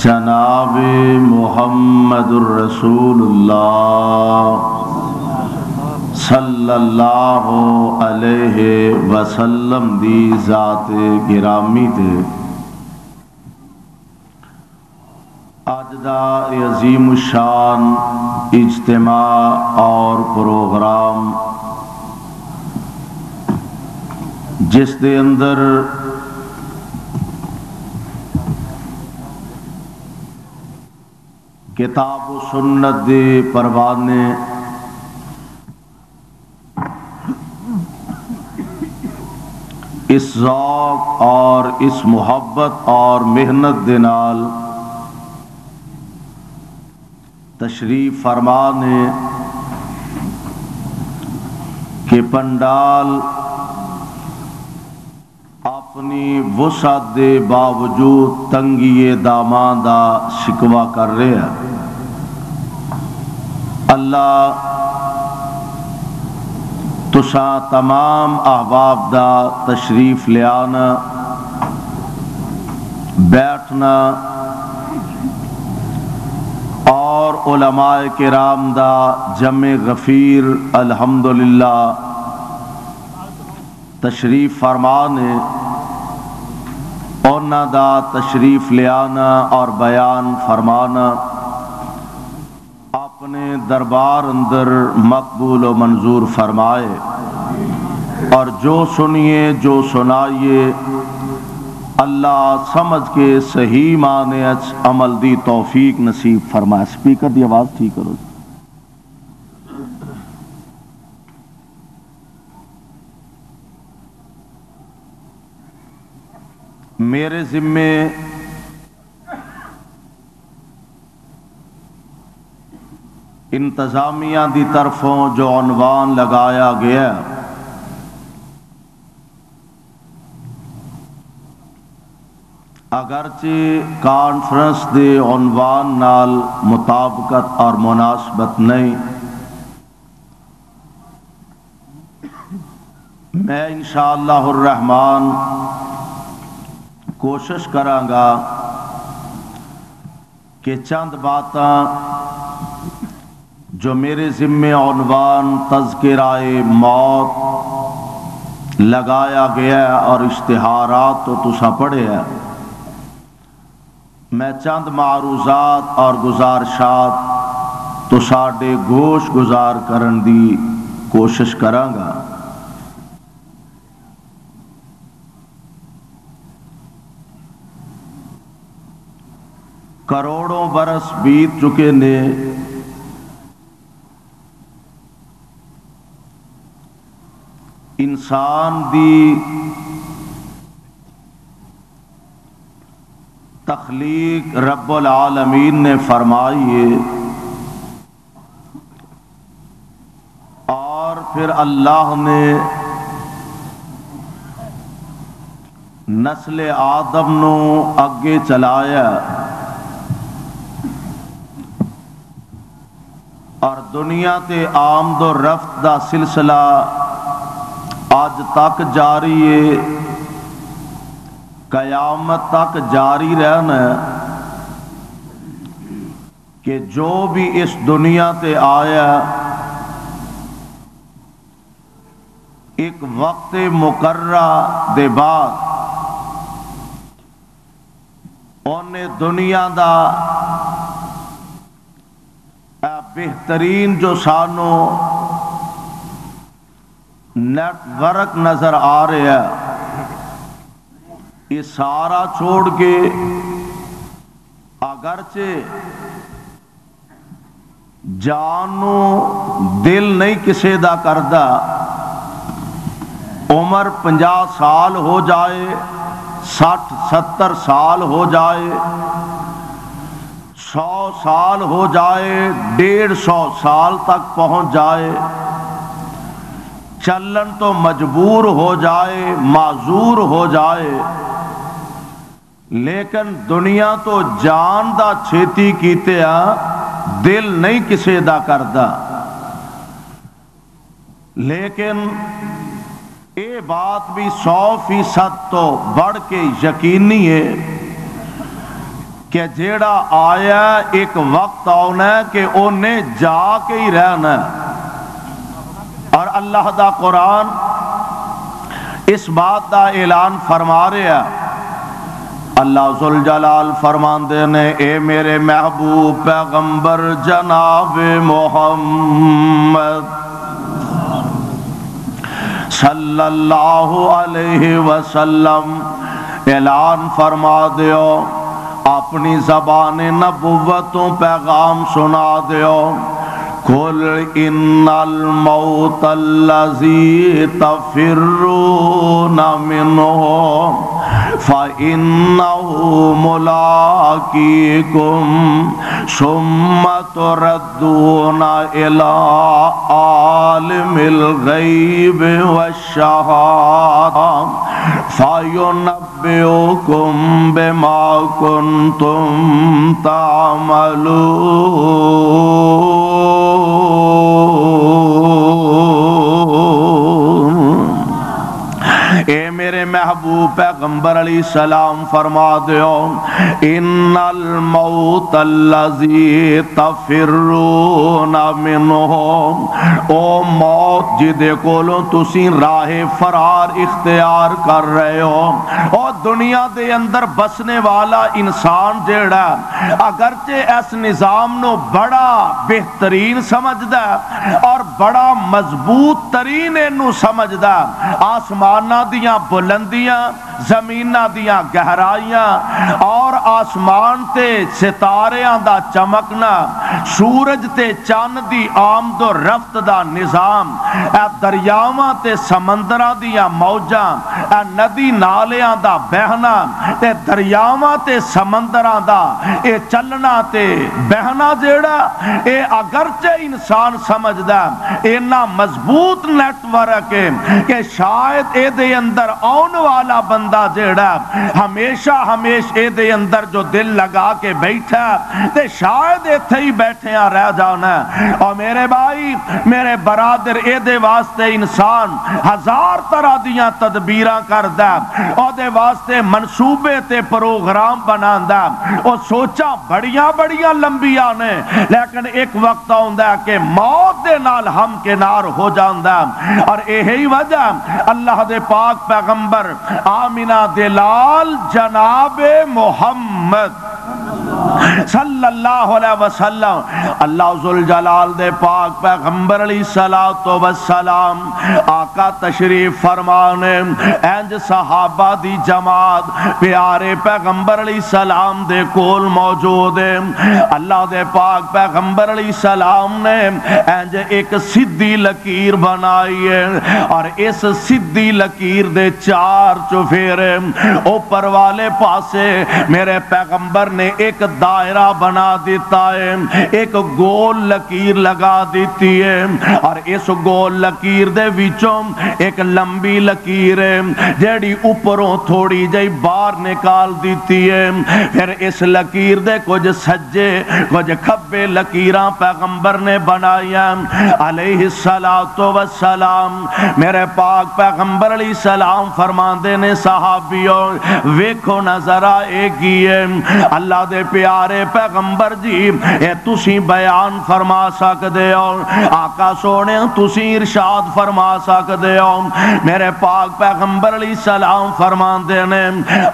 جناب محمد الرسول اللہ صلی اللہ علیہ وسلم دی ذات گرامی تے اج دا عظیم الشان اجتماع اور پروگرام جس دے اندر کتاب و سنت دے پروانے اس ذوق اور اس محبت اور محنت دے نال تشریف فرمانے کہ پنڈال اپنی وسعت دے باوجود تنگی دامان دا شکوہ کر رہے ہیں۔ اللہ تساں تمام احباب دا تشریف لے آنا، بیٹھنا اور علماء کرام دا جمع غفیر الحمدللہ تشریف فرمانے، اونا دا تشریف لے آنا اور بیان فرمانا اپنے دربار اندر مقبول و منظور فرمائے، اور جو سنیے جو سنائیے اللہ سمجھ کے صحیح معنی عمل دی توفیق نصیب فرمائے۔ سپیکر دی آواز ٹھیک کرو۔ میرے ذمے انتظامیہ دی طرفوں جو عنوان لگایا گیا اگرچہ کانفرنس دے عنوان نال مطابقت اور مناسبت نہیں، میں انشاءاللہ الرحمن کوشش کراں گا کہ چند باتاں جو میرے ذمے عنوان تذکرہ موت لگایا گیا اور اشتہارات تو تساں پڑھے ہیں، میں چند معروضات اور گزارشات تو ساڈے گوش گزار کرن دی کوشش کراں گا۔ کروڑوں برس بیت چکے نے، انسان دی تخلیق رب العالمین نے فرمائی ہے، اور پھر اللہ نے نسل آدم نو اگے چلایا اور دنیا تے آمد و رفت دا سلسلہ آج تک جاری ہے، قیامت تک جاری رہنا ہے کہ جو بھی اس دنیا تے آیا ایک وقت مقررہ دے بعد انہیں دنیا دا بہترین جو سانو نیٹ ورک نظر آ رہا ہے یہ سارا چھوڑ کے اگرچہ جانو دل نہیں کسے دا کردہ، عمر 50 سال ہو جائے، 60-70 سال ہو جائے، 100 سال ہو جائے، 150 سال تک پہنچ جائے، چلن تو مجبور ہو جائے، معذور ہو جائے، لیکن دنیا تو جان دا چھیتی کیتے ہیں، دل نہیں کسے دا کردہ۔ لیکن یہ بات بھی 100% تو بڑھ کے یقینی ہے کہ جیڑا آیا ایک وقت آنا ہے کہ انہیں جا کے ہی رہنا ہے، اور اللہ دا قرآن اس بات دا اعلان فرما رہا ہے، اللہ ذوالجلال فرماندے نے اے میرے محبوب پیغمبر جناب محمد صلی اللہ علیہ وسلم اعلان فرما دیو، اپنی زبان نبوتوں پیغام سنا دیو، قل ان الموت الذی تفرون منہ فإنه ملاقیکم ثم تردون إلی عالم الغیب والشہادہ فَيُنَبِّئُكُم بِمَا كُنتُمْ تَعْمَلُونَ۔ اے میرے محبوب پیغمبر علیہ السلام فرما دیو، ان الموت الذی تفرون منہ، او موت جدے کولوں تسی راہ فرار اختیار کر رہے ہو۔ اور دنیا دے اندر بسنے والا انسان جیڑا اگرچہ اس نظام نو بڑا بہترین سمجھدا اور بڑا مضبوط ترین انو سمجھدا، آسمانہ دیاں بلندیاں، زمینہ دیاں گہرائیاں اور آسمان تے ستاریاں دا چمکنا، سورج تے چاند دی آمد و رفت دا نظام، اے دریاواں تے سمندراں دیاں موجاں، اے ندی نالیاں دا بہنا تے دریاواں تے سمندراں دا اے چلنا تے بہنا جیڑا اے اگرچہ انسان سمجھدا اینا مضبوط نیٹ ورک ہے کہ شاید اے دے اندر آن والا بندہ جیڑا ہمیشہ اے دے اندر جو دل لگا کے بیٹھا تے شاید ایتھے ہی بیٹھے ہیں رہ جانا۔ اور میرے بھائی میرے برادر اے دے واسطے انسان ہزار طرح دیاں تدبیراں کردا، او دے واسطے منصوبے تے پروگرام بناندا، او سوچاں بڑیاں بڑیاں لمبیاں نے، لیکن ایک وقت آندا کہ موت دے نال ہم کنار ہو جاندا۔ اور یہی وجہ اللہ دے پاک پیغمبر آمینہ دلال جناب محمد صلی اللہ علیہ وسلم، اللہ ذوالجلال دے پاک پیغمبر علیہ السلام آقا تشریف فرمانے، انج صحابہ دی جماعت پیارے پیغمبر علیہ السلام دے کول موجود ہے۔ اللہ دے پاک پیغمبر علیہ السلام نے انج ایک سیدھی لکیر بنائی ہے، اور اس سیدھی لکیر دے چار چفیرے، اوپر والے پاسے میرے پیغمبر نے ایک دائرہ بنا دیتا ہے، ایک گول لکیر لگا دیتی ہے، اور اس گول لکیر دے وچوں ایک لمبی لکیر ہے جیڑی اوپروں تھوڑی جائی باہر نکال دیتی ہے۔ پھر اس لکیر دے کچھ سجے کچھ کھبے لکیراں پیغمبر نے بنایا علیہ السلام۔ میرے پاک پیغمبر علیہ السلام فرماندے نے صحابیوں ویکھو نظر آئے گی ہے، اللہ دے پیارے پیغمبر جی اے تسی بیان فرما سکدے ہو، آقا سونے تسی ارشاد فرما سکدے ہو۔ میرے پاک پیغمبر علیہ السلام فرماندے نے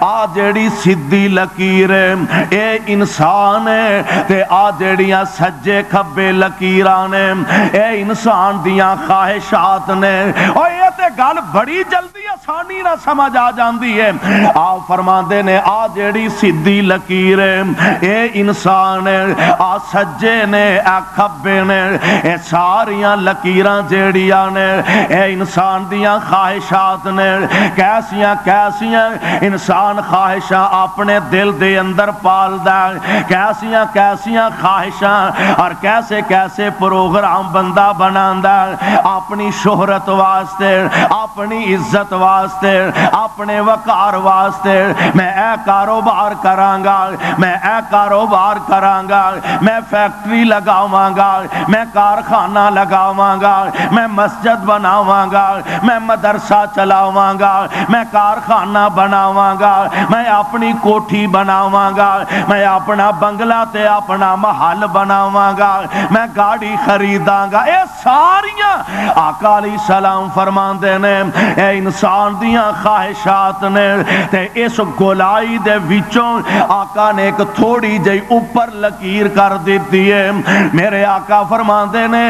آ جیڑی سیدھی لکیر ہے اے انسان ہے، تے آ جیڑیاں سجے کھبے لکیراں نے اے انسان دیاں خواہشات نے۔ اور یہ تے گل بڑی جلدی آسانی نہ سمجھ آ جاندی ہے۔ آپ فرماندے نے آ جیڑی سیدھی لکیر ہے اے انسان ہے، آ سجے نے اے کھبے نے، اے ساریاں لکیراں جیڑیاں نے اے انسان دیاں خواہشات نے۔ کیسیاں کیسیاں انسان خواہشاں اپنے دل دے اندر پالدا ہے، کیسیاں کیسیاں خواہشاں اور کیسے کیسے پروگرام بندہ بناندا ہے اپنی شہرت واسطے، اپنی عزت واسطے، اپنے وقار واسطے۔ میں اے کاروبار کراں گا، میں اے کاروبار کراں گا، میں فیکٹری لگاواں گا، میں کارخانہ لگاواں گا، میں مسجد بناواں گا، میں مدرسہ چلاواں گا، میں کارخانہ بناواں گا، میں اپنی کوٹھی بناواں گا، میں اپنا بنگلہ تے اپنا محل بناواں گا، میں گاڑی خریداں گا۔ اے ساریاں آقا علیہ السلام فرماندے نے اے انسان ایمان دیاں خواہشات نے تے اس گولائی دے وچوں آقا نے ایک تھوڑی جئی اوپر لکیر کر دیتی ہے میرے آقا فرماندے نے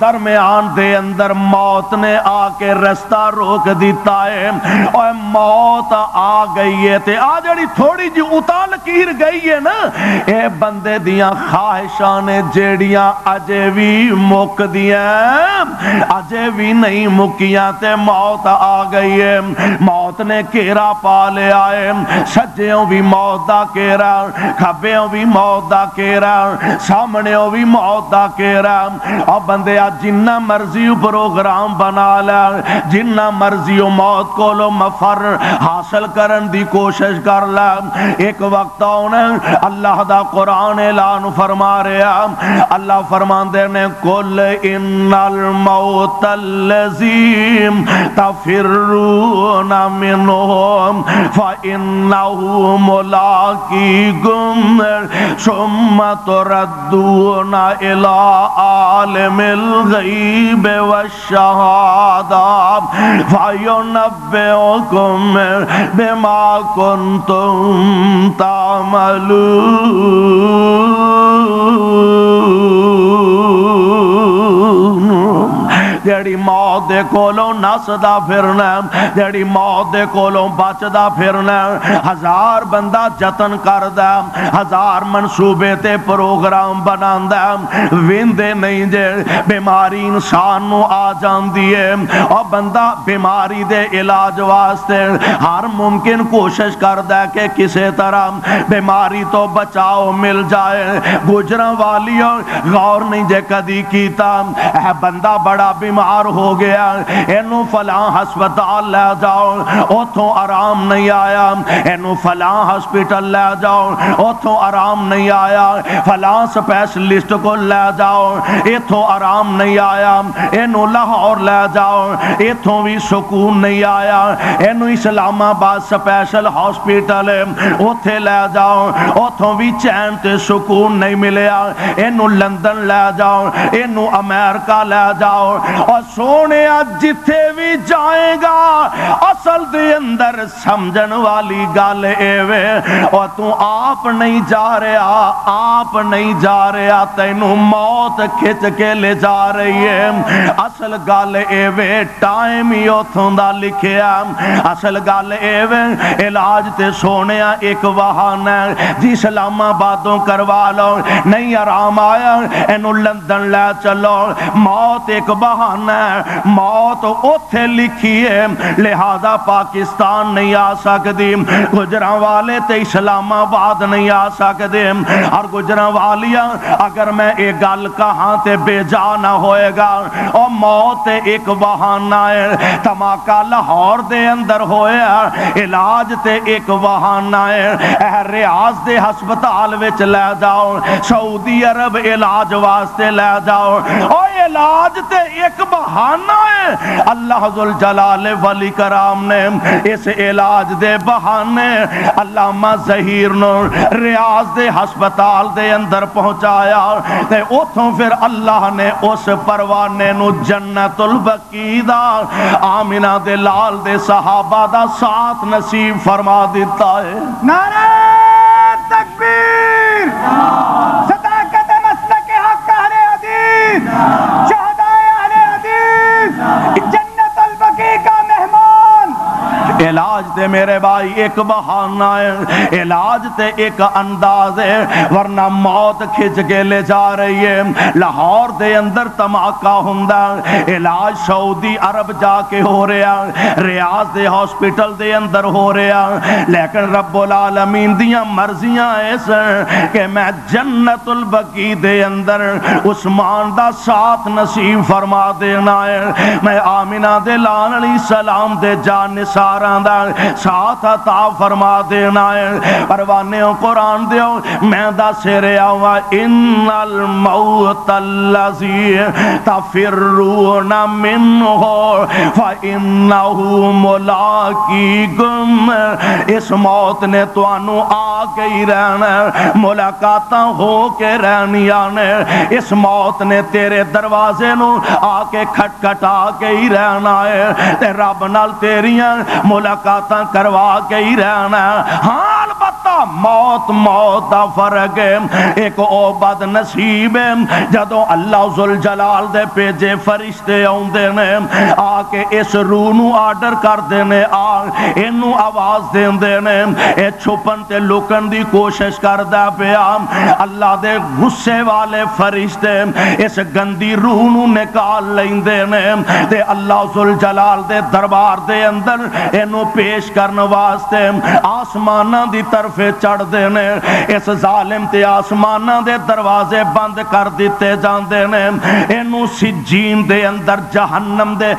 درمیان دے اندر موت نے آ کے رستہ روک دیتا ہے اور موت آ گئی ہے تے آ جڑی تھوڑی جی اتا لکیر گئی ہے نا اے بندے دیاں خواہشاں نے جیڑیاں اجے بھی مک دیاں اجے بھی نہیں مکیاں تے موت آ گئی ہے موت نے گھیرا پا لیا ہے سجیوں بھی موت دا گھیرا کھبیوں بھی موت دا گھیرا سامنےوں بھی موت دا گھیرا اور بندے جنہ مرضی پروگرام بنا لیا جنہ مرضی موت کو لو مفر حاصل کرن دی کوشش کر لیا ایک وقت انہیں اللہ دا قرآن اعلان فرما رہا اللہ فرماندے نے قل ان الموت الذی تفرون منہ فإنہ ملاقیکم ثم تردون الی عالم الغیب والشہادہ فینبئکم بما کنتم تعملون جیڑی موت دے کولوں نسدا پھرنا جیڑی موت دے کولوں بچدا پھرنا ہزار بندہ جتن کردا ہزار منصوبے تے پروگرام بناندا ویندے نہیں جے بیماری انسان نو آ جاندی ہے اور بندہ بیماری دے علاج واسطے ہر ممکن کوشش کردا کہ کسے طرح بیماری تو بچاؤ مل جائے گجراں والیوں غور نہیں جے کدی کیتا اے بندہ بڑا بیمار ہو گیا اینو فلاں ہسپتال لے جاؤ اوتھوں آرام نہیں آیا اینو فلاں ہسپتال لے جاؤ اوتھوں آرام نہیں آیا فلاں سپیشلسٹ کو لے جاؤ ایتھوں آرام نہیں آیا اینو لاہور لے جاؤ ایتھوں بھی سکون نہیں آیا اینو اسلام آباد سپیشل ہسپتال اوتھے لے جاؤ اوتھوں بھی چین تے سکون نہیں ملیا اینو لندن لے جاؤ اینو امریکہ لے جاؤ اور سونے جتھے بھی جائے گا اصل دے اندر سمجھن والی گل ایوے اور تو آپ نہیں جا رہا آپ نہیں جا رہا تینوں موت کھچ کے لے جا رہی ہے اصل گل ایوے ٹائم ہی اتھوں دا لکھیا اصل گل ایوے علاج تے سونے ایک بہانہ جی اسلام آبادوں کروا لو نہیں آرام آیا اینو لندن لے چلو موت ایک بہانہ موت اوتھے لکھی ہے لہذا پاکستان نہیں آ سکتی گجراں والے تے اسلام آباد نہیں آ سکتے اور گجراں والیاں اگر میں ایک گل کہاں تے بے جا نہ ہوئے گا اور موت ایک بہانہ ہے دھماکہ لاہور دے اندر ہویا علاج تے ایک بہانہ ہے ریاض دے ہسپتال وچ لے جاؤ سعودی عرب علاج واسطے لے جاؤ اور علاج تے ایک بہانہ ہے اللہ ذوالجلال ولی کرام نے اس علاج دے بہانے علامہ ظہیر نو ریاض دے ہسپتال دے اندر پہنچایا تے اتھوں پھر اللہ نے اس پروانے نو جنت البقیع دا آمنہ دے لال دے صحابہ دا ساتھ نصیب فرما دیتا ہے نعرہ تکبیر صداقت مسلک حق اہل حدیث شہدائے اہل حدیث جنت البقیع کا مہمان علاج تے میرے بھائی ایک بہانہ ہے علاج تے ایک انداز ہے ورنہ موت کھچ کے لے جا رہی ہے لاہور دے اندر دھماکہ ہوندا علاج سعودی عرب جا کے ہو رہا ریاض دے ہاسپٹل دے اندر ہو رہا لیکن رب العالمین دیاں مرضیاں ایسا کہ میں جنت البقیع دے اندر عثمان دا ساتھ نصیب فرما دینا ہے میں آمنہ دے لان علیہ السلام دے جان نثاراں دا ساتھ عطا فرما دینا ہے پروانے قرآن دیو میں دس رہا وا ان الموت الذی تفرون منہ فانہ ملاقیکم اس موت نے توانو آ کے ہی رہنا ملاقاتاں ہو کے رہنیاں نے اس موت نے تیرے دروازے نو آ کے کھٹکھٹا کے ہی رہنا ہے تے رب نال تیریاں ملاقاتاں کروا کے ہی رہنا ہے ہاں البتہ موت دا فرق ہے ایک او بد نصیب ہے جدوں اللہ ذوالجلال دے بھیجے فرشتے آوندے نے آ کے اس روح نو آرڈر کردے نے آ اینو آواز دیندے نے اے چھپن تے لکن دی کوشش کردا پیا اللہ دے غصے والے فرشتے اس گندی روح نو نکال لیندے نے تے اللہ ذوالجلال دے دربار دے اندر اینو پیش کرن واسطے آسماناں دی طرف چڑھ دے نے اس ظالم تے آسماناں دے دروازے بند کر دیتے جاندے نے اینو سجین دے اندر جہنم دے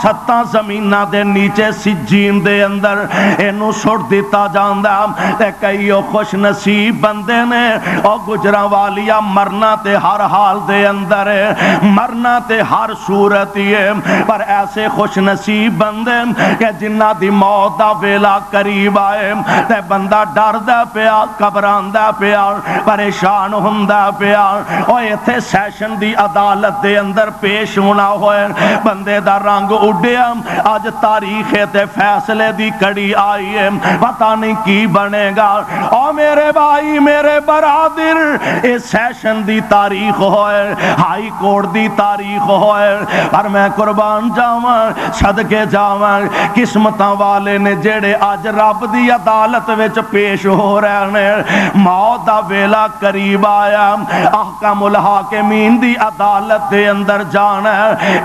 ستاں زمیناں دے نیچے سجین دے اندر اینو سٹ دیتا جاندا تے کئی خوش نصیب بندے نے او گجراں والیا مرنا تے ہر حال دے اندر ہے مرنا تے ہر صورت ہی ہے پر ایسے خوش نصیب بندے کہ جنہ دی موت دا ویلا قریب آئے تے بندہ ڈردا پیا گھبراندا پیا پریشان ہوندا پیا او ایتھے سیشن دی عدالت دے اندر پیش ہونا ہوئے بندے دا رنگ اڈیا اج تاریخ تے فیصلے دی کڑی آئی ہے پتہ نہیں کی بنے گا او میرے بھائی میرے برادر اے سیشن دی تاریخ ہوئے ہائی کورٹ دی تاریخ ہوئے پر میں قربان جاواں صدقے جاواں قسمتاں والے نے جڑے اج رب دی عدالت وچ پیش ہو رہے نے موت دا ویلا قریب آیا احکام الحاکمین دی عدالت دے اندر جانا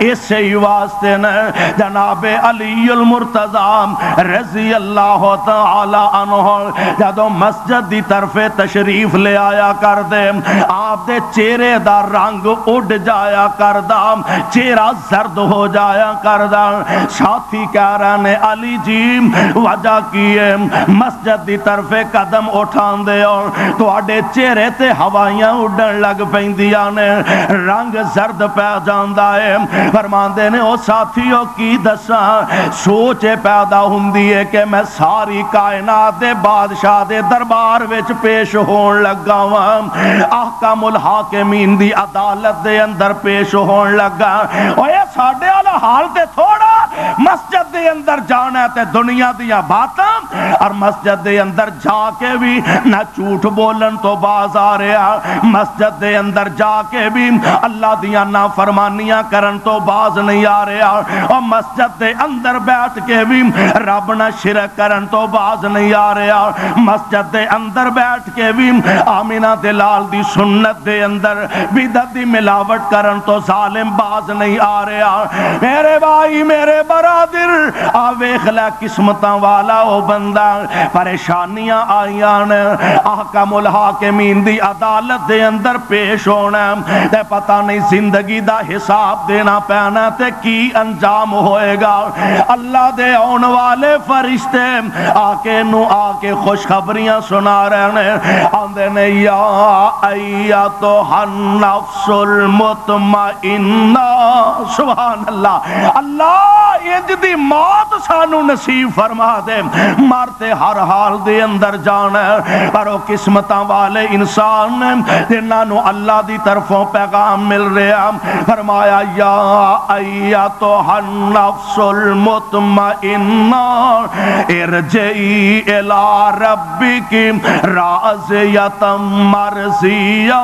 اس ہی واسطے نے جناب علی المرتضی رضی اللہ تعالی عنہ جدوں مسجد دی طرف تشریف لے آیا کر دے آپ دے چہرے دا رنگ اڑ جایا کردا چہرہ زرد ہو جایا کردا ساتھی کہہ رہے نے علی جی وجہ کی ہے مسجد دی طرف قدم اٹھان دے اور تواڈے چہرے تے ہوائیاں اڑن لگ پیندیاں نے رنگ زرد پہ جاندا ہے فرماندے نے او ساتھیو کی دساں سوچ پیدا ہوندی ہے کہ میں ساری کائنات دے بادشاہ دے دربار وچ پیش ہون لگا واں احکام الحاکمین دی عدالت دے اندر پیش ہون لگا اوے ساڈے والا حال تے تھوڑا مسجد دے اندر جانا ہے تے دنیا دیاں باتاں اور مسجد دے اندر جا کے بھی نہ جھوٹ بولن تو باز آ رہا مسجد دے اندر جا کے بھی اللہ دیاں نافرمانیاں کرن تو باز نہیں آ رہا اور مسجد دے اندر بیٹھ کے بھی رب نہ شرک کرن تو باز نہیں آ رہا مسجد دے اندر بیٹھ کے بھی آمینہ دلال دی سنت دے اندر بدعت دی ملاوٹ کرن تو ظالم باز نہیں آ رہا میرے بھائی میرے برادر آ ویکھ لے قسمتاں والا او بندہ پریشانیاں آئیاں نے احکام الحاکمین دی عدالت دے اندر پیش ہونا تے پتہ نہیں زندگی دا حساب دینا پینا تے کی انجام ہوئے گا اللہ دے آن والے فرشتے آ کے خوشخبریاں سنا رہے ہیں آندے نے یا ایتھا النفس المطمئنہ سبحان اللہ اللہ انج دی موت سانو نصیب فرما دے مرتے ہر حال دے اندر جانا پر وہ قسمتاں والے انسان جنہاں نو اللہ دی طرفوں پیغام مل رہا فرمایا یا ایتھا النفس المطمئنہ ارجعی الی ربک راضیۃ مرضیہ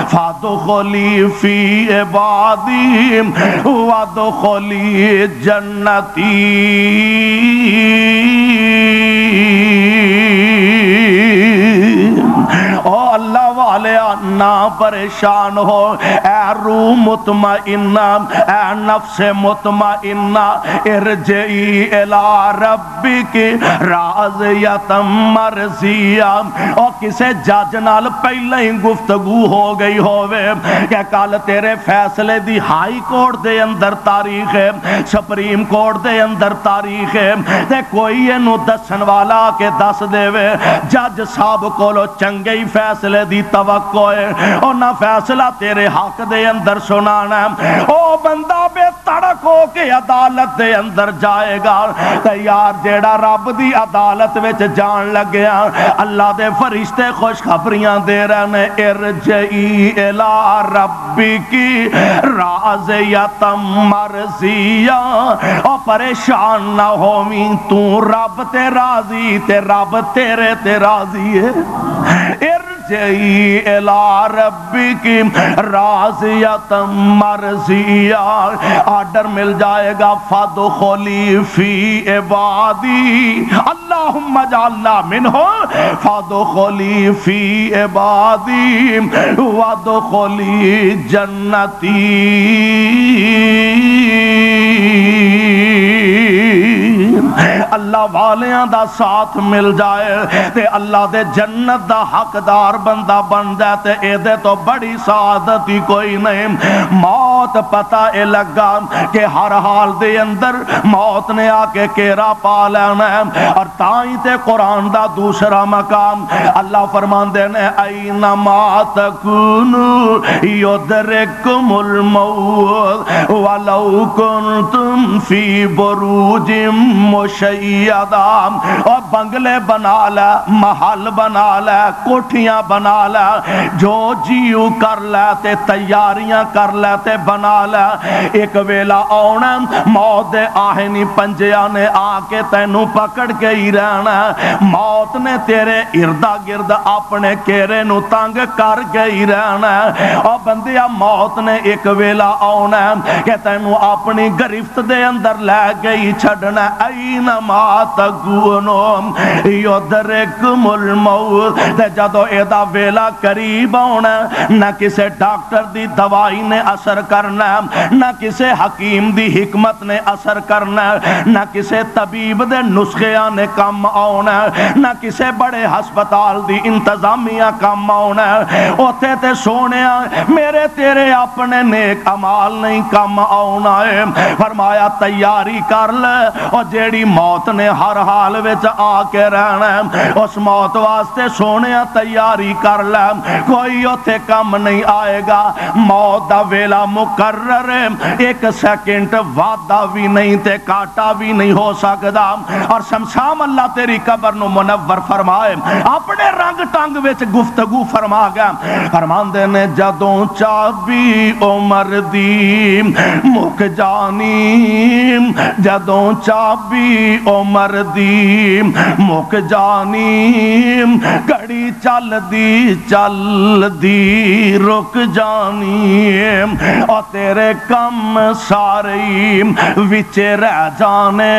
فادخلی فی عبادی وادخلی جنتی او اللہ والیا نہ پریشان ہو، اے روح مطمئنہ، اے نفس مطمئنہ، ارجعی الی ربک راضیۃ مرضیہ۔ اور کسے جج نال پہلے ہی گفتگو ہو گئی ہووے کہ کل تیرے فیصلے دی ہائی کورٹ دے اندر تاریخ ہے، سپریم کورٹ دے اندر تاریخ ہے، تے کوئی اینو دسن والا کے دس دے وے جج صاحب کولو چنگے ہی فیصلے دی توقع ہے، اور نہ فیصلہ تیرے حق دے اندر سنانا ہے۔ او بندہ بے تڑک ہو کے عدالت دے اندر جائے گا، تے یار جیڑا رب دی عدالت وچ جان لگیا، اللہ دے فرشتے خوشخبریاں دے رہے نے، ارجعی الی ربک راضیۃ مرضیہ، اور پریشان نہ ہوویں، تو رب تے راضی تے رب تیرے تے راضی ہے۔ ارجعی الی ربک راضیۃ مرضیہ، آرڈر مل جائے گا، فادخلی فی عبادی اللہم اجعلنا منہم، فادخلی فی عبادی وادخلی جنتی۔ اللہ والیاں دا ساتھ مل جائے تے اللہ دے جنت دا حقدار بندہ بن جائے تے اے دے تو بڑی سعادت ہی کوئی نہیں۔ موت پتہ اے لگا کہ ہر حال دے اندر موت نے آ کے کیرا پا لینا ہے، اور تائیں تے قرآن دا دوسرا مقام اللہ فرماندے نے اینما تکونوا یدرککم الموت ولو کنتم فی بروج مشیدہ۔ اور بنگلے بنا لے، محل بنا لے، کوٹھیاں بنا لے، جو جیو کر لے تے تیاریاں کر لے تے بنا لے، ایک ویلا آنا موت دے آہنی پنجیاں نے آ کے تینوں پکڑ کے ہی رہنا، موت نے تیرے اردا گرد اپنے کیرے نو تنگ کر کے ہی رہنا، اور بندیا موت نے ایک ویلا آنا کہ تینوں اپنی گرفت دے اندر لے گئی چھڑنا۔ اینما تکونوا یدرککم الموت، تے جدو ایدا ویلا قریب آنا، نہ کسے ڈاکٹر دی دوائی نے اثر کرنا، نہ کسے حکیم دی حکمت نے اثر کرنا، نہ کسے طبیب دے نسخیاں نے کم آنا، نہ کسے بڑے ہسپتال دی انتظامیہ کم آنا، اوتھے تے سونیا میرے تیرے اپنے نیک عمال نہیں کم آنا ہے۔ فرمایا تیاری کر لے، اور جیڑی موت نے ہر حال وچ آ کے رہنا ہے، اس موت واسطے سونیا تیاری کر لے، کوئی اوتھے کم نہیں آئے گا۔ موت دا ویلا مقرر ہے، ایک سیکنڈ وعدہ بھی نہیں تے کاٹا بھی نہیں ہو سکدا، اور شمشام اللہ تیری قبر نو منور فرمائے، اپنے رنگ ٹنگ وچ گفتگو فرما گیا، فرماندے نے جدوں چابی عمر دی مک جانی، جدوں چابی عمر دی مک جانی، گھڑی چل دی رک جانی، اور تیرے کم سارے وچ رہ جانے،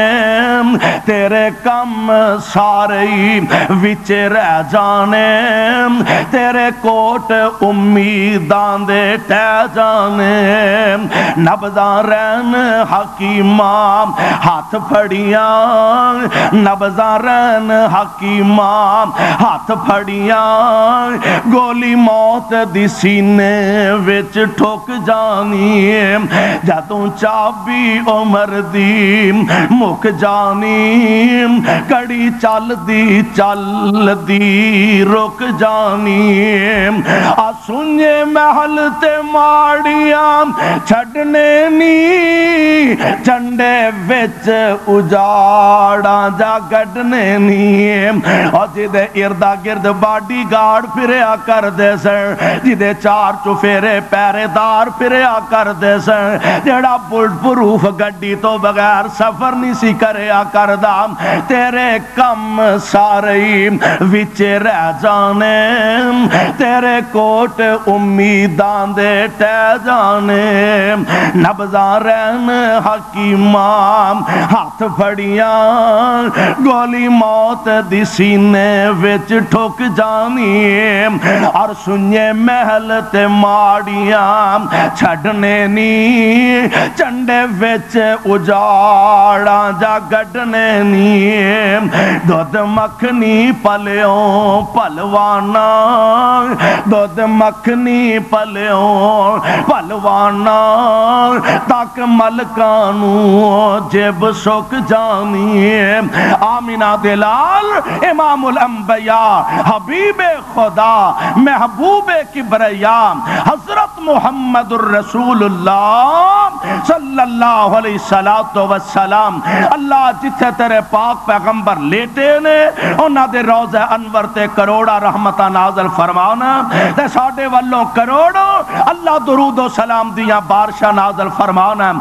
تیرے کم سارے وچ رہ جانے، تیرے کوٹ امیداں دے ٹہ جانے، نبضاں رہن حکیماں ہاتھ پھڑیاں، نبضاں رہن حکیماں ہاتھ پھڑیاں، گولی موت دی سینے وچ ٹھوک جانی، جدوں چابی عمر دی مک جانی، کڑی چل دی رک جانی، آ سنجے محل تے ماڑیاں چھڑنے نی، چنڈے وچ اجاڑاں جا گڈنے نی، اور جدے اردا گرد باڈی گارڈ پھریا کر دے سن، جدے چار چفیرے پیرے دار پھریا کر دے سن، جڑا بلٹ پروف گڈی تو بغیر سفر نہیں سی کریا کردا، تیرے کم سارے وچ رہ جانے، تیرے کوٹ امیداں دے ٹہ جانے، نبضاں رہن حق حکیماں ہاتھ پھڑیاں گولی موت دی سینے وچ ٹھک جانی اور سنجے محل تے ماڑیاں چھڑنے نی چنڈے وچ اجاڑاں جا گڈنے نی دودھ مکھنی پلیوں پلوانا دودھ مکھنی پلیوں پلوانا تک ملکانوں جب سک جانی آمینہ دلال امام الانبیاء حبیب خدا محبوب کبریا حضرت محمد الرسول اللہ صلی اللہ علیہ وسلم اللہ جتھے تیرے پاک پیغمبر لیٹے نے انہاں دے روضہ انور تے کروڑا رحمتہ نازل فرمانا تے ساڑھے والوں کروڑوں اللہ درود و سلام دیاں بارشہ نازل فرمانا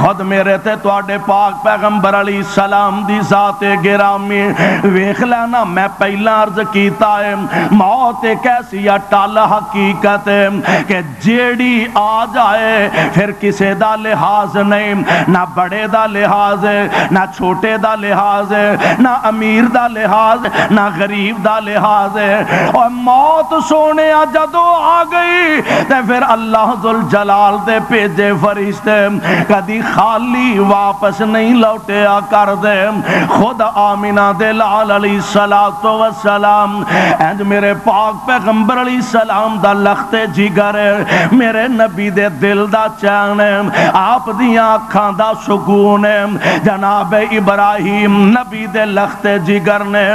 خود میرے تے توڑے پاک پیغمبر علیہ السلام دی ذات گرامی ویکھ لینا میں پہلا عرض کیتا ہے موت ایک ایسی اٹل حقیقت ہے کہ جیڑی آ جائے پھر کسے دا لحاظ نہیں نہ بڑے دا لحاظ ہے نہ چھوٹے دا لحاظ ہے نہ امیر دا لحاظ نہ غریب دا لحاظ ہے اور موت سونے جدو آ گئی تے پھر اللہ ذوالجلال دے بھیجے فرشتے کدی خالی واپس نہیں لوٹیا کر دے خود آمینہ دلال علیہ السلام اینج میرے پاک پیغمبر علیہ السلام دا لخت جگر میرے نبی دے دل دا چین آپ دیاں اکھاں دا سکون جناب ابراہیم نبی دے لخت جگر نے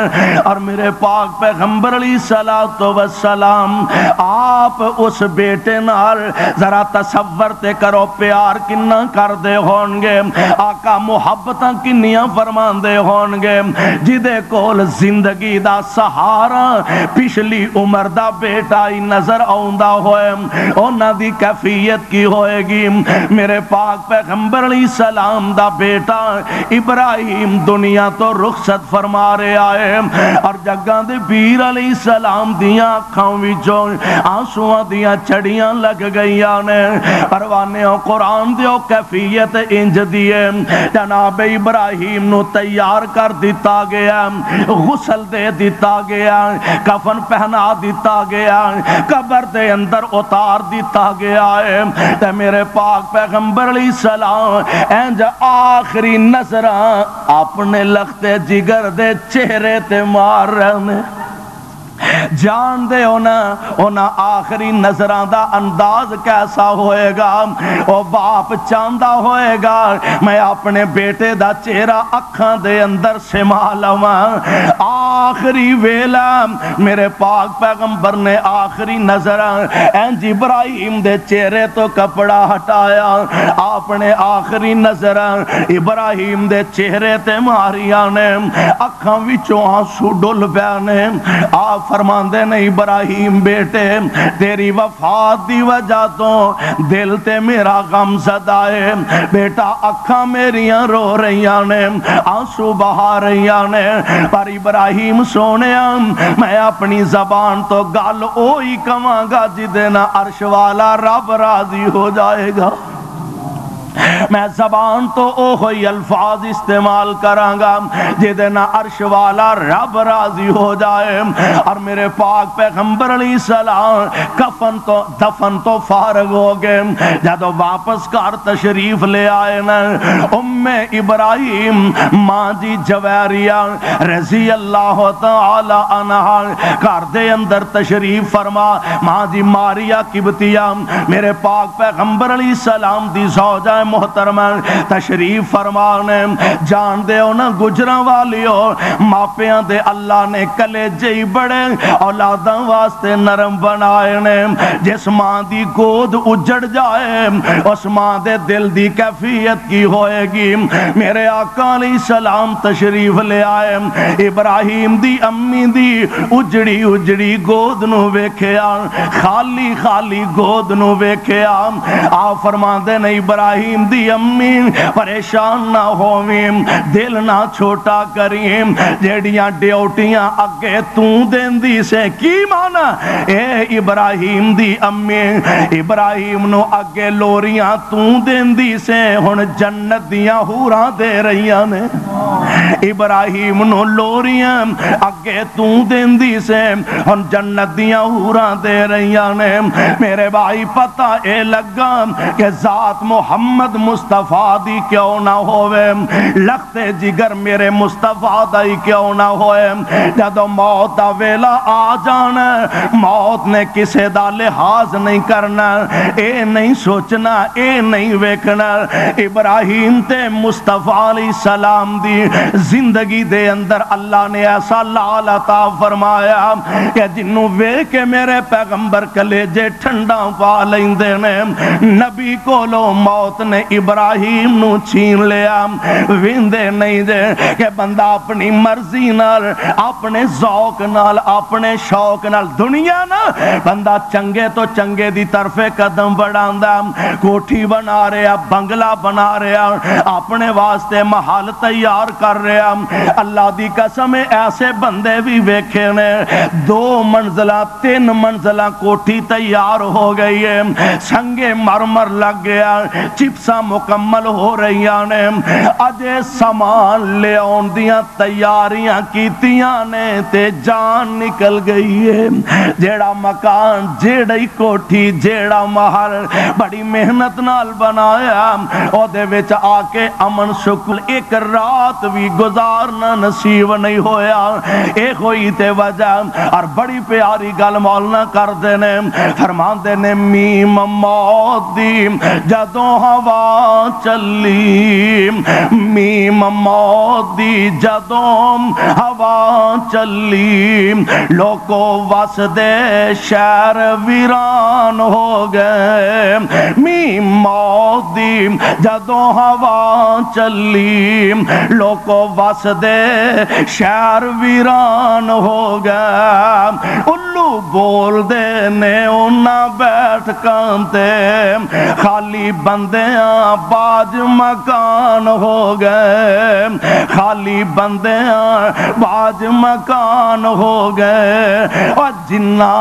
اور میرے پاک پیغمبر علیہ السلام آپ اس بیٹے نال ذرا تصور تے کرو پیار کننا کر دے ہونگے آقا محبتاں کنیاں فرمان دے ہونگے جدے کول زندگی دا سہارا پچھلی عمر دا بیٹا ہی نظر آؤندہ ہوئے اونا دی کیفیت کی ہوئے گی میرے پاک پیغمبر علیہ السلام دا بیٹا ابراہیم دنیا تو رخصت فرما رہے آئے اور جگہ دے پیر علیہ السلام دیاں اکھاں وچوں آنسواں دیاں چڑیاں لگ گئیاں نے پروانے و قرآن دیو کیفیت انج دیے جناب ابراہیم نو تیار کر دیتا گیا غسل دے دیتا گیا کفن پہنا دیتا گیا قبر دے اندر اتار دیتا گیا ہے تے میرے پاک پیغمبر علیہ السلام انج آخری نظرہ اپنے لخت جگر دے چہرے تے مار رہنے جان دے ہونا آخری نظران دا انداز کیسا ہوئے گا او باپ چاندہ ہوئے گا میں اپنے بیٹے دا چہرہ اکھاں دے اندر سما لواں آخری ویلا میرے پاک پیغمبر نے آخری نظران انج ابراہیم دے چہرے تو کپڑا ہٹایا اپنے آخری نظران ابراہیم دے چہرے تے ماریاں نے اکھاں وچوں آنسو ڈل پیانے آپ فرمان دے نہیں ابراہیم بیٹے تیری وفات دی وجہ تو دل تے میرا غم زدہ ہے بیٹا اکھاں میریاں رو رہیاں نے آنسو بہا رہیاں نے پر ابراہیم سونیاں میں اپنی زبان تو گل اوہی کماں گا جدنا عرش والا رب راضی ہو جائے گا میں زبان تو اوہی الفاظ استعمال کرانگا جدنا عرش والا رب راضی ہو جائے اور میرے پاک پیغمبر علیہ السلام کفن تو دفن تو فارغ ہو گئے جدو واپس کار تشریف لے آئے نا ام ابراہیم ماں جی جویریہ رضی اللہ تعالی عنہ کار دے اندر تشریف فرما ماں جی ماریا قبطیہ میرے پاک پیغمبر علیہ السلام دی زوجہ محترمہ تشریف فرمانے جان دے ہونا گجران والیو ماپیاں دے اللہ نے کلے جئی بڑے اولاداں واسطے نرم بنائے نے جس ماں دی گود اجڑ جائے اس ماں دے دل دی کیفیت کی ہوئے گی میرے آقا علیہ السلام تشریف لے آئے ابراہیم دی امی دی اجڑی اجڑی گود نو ویکھیا خالی خالی گود نو ویکھیا آپ فرمان دے نہیں ابراہیم ابراہیم دی امی پریشان نہ ہوویں دل نہ چھوٹا کریں جیڑیاں ڈیوٹیاں اگے تو دیندی سے کی مانا اے ابراہیم دی امی ابراہیم نو اگے لوریاں تو دیندی سے ہن جنت دیاں حوراں دے رہیاں نے ابراہیم نو لوریاں اگے تو دیندی سے ہن جنت دیاں حوراں دے رہیاں نے میرے بھائی پتہ اے لگا کہ ذات محمد مصطفیٰ دی کیوں نہ ہوئے لخت جگر میرے مصطفیٰ دی کیوں نہ ہوئے جدو موت دا ویلا آ جانا موت نے کسے دا لحاظ نہیں کرنا اے نہیں سوچنا اے نہیں ویکھنا ابراہیم تے مصطفیٰ علیہ السلام دی زندگی دے اندر اللہ نے ایسا لال عطا فرمایا کہ جنوں ویکھ کے میرے پیغمبر کلیجے ٹھنڈا پا لیندے نے نبی کولو موت نے ابراہیم نو چھین لیا ویندے نہیں دے کہ بندہ اپنی مرضی نال اپنے ذوق نال اپنے شوق نال دنیا نا بندہ چنگے تو چنگے دی طرف قدم بڑھاندا کوٹھی بنا رہا بنگلہ بنا رہا اپنے واسطے محل تیار کر رہا اللہ دی قسم ایسے بندے بھی ویکھے نے 2 منزلہ 3 منزلہ کوٹھی تیار ہو گئی ہے سنگے مرمر لگ گیا چپساں مکمل ہو رہی نے اجے سامان لے آن دیاں تیاریاں کیتیاں نے تے جان نکل گئی ہے جیڑا مکان جیڑی کوٹھی جیڑا محل بڑی محنت نال بنایا او دے وچ آ کے امن سکون ایک رات بھی گزارنا نصیب نہیں ہویا اے ہوئی تے وجہ اور بڑی پیاری گل مولانا کر دینے فرمان دینے میم موت دی جدوں ہوا چلی میم موت دی جدوں ہوا چلی لوکو وس دے شہر ویران ہو گئے میم موت دی جدوں ہوا چلی لوکو وس دے شہر ویران ہو گئے الو بول دے نے انہاں بیٹھ کانتے خالی بندیاں باج مکان ہو گئے خالی بندیاں باج مکان ہو گئے اور جنہ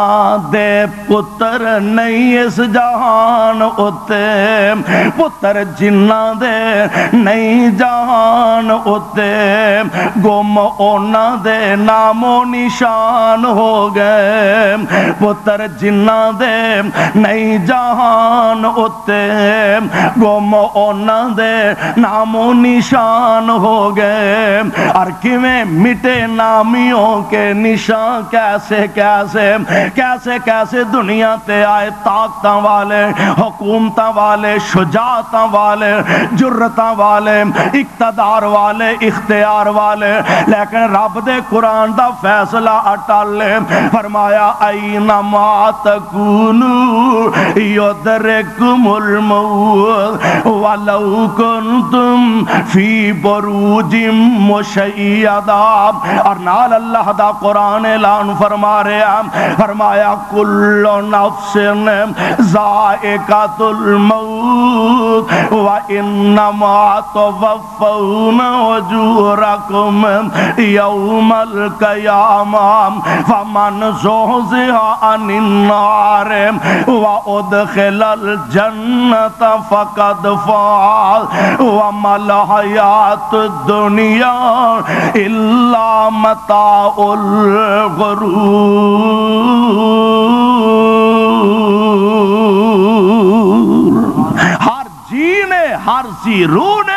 دے پتر نہیں اس جہان اتے پتر جنہ دے نہیں جہان اتے گم اونا دے نام و نشان ہو گئے پتر جنہ دے نہیں جہان اتے گم اونا دے نام و نشان ہو گئے اور کیویں مٹے نامیوں کے نشان کیسے کیسے کیسے کیسے دنیا تے آئے طاقتاں والے حکومتاں والے شجاعتاں والے جرتاں والے اقتدار والے اختیار والے لیکن رب دے قرآن دا فیصلہ اٹل فرمایا اینما تکونو یدرککم الموت ولو کنتم فی بروج مشیدہ اور نال اللہ دا قرآن اعلان فرما رہا فرمایا کل نفس ذائقۃ الموت وانما توفون اجورکم یوم القیامہ فمن زحزح عن النار وادخل الجنۃ فقد فاز وما الحیاۃ الدنیا الا متاع الغرور ہر ذی روح نے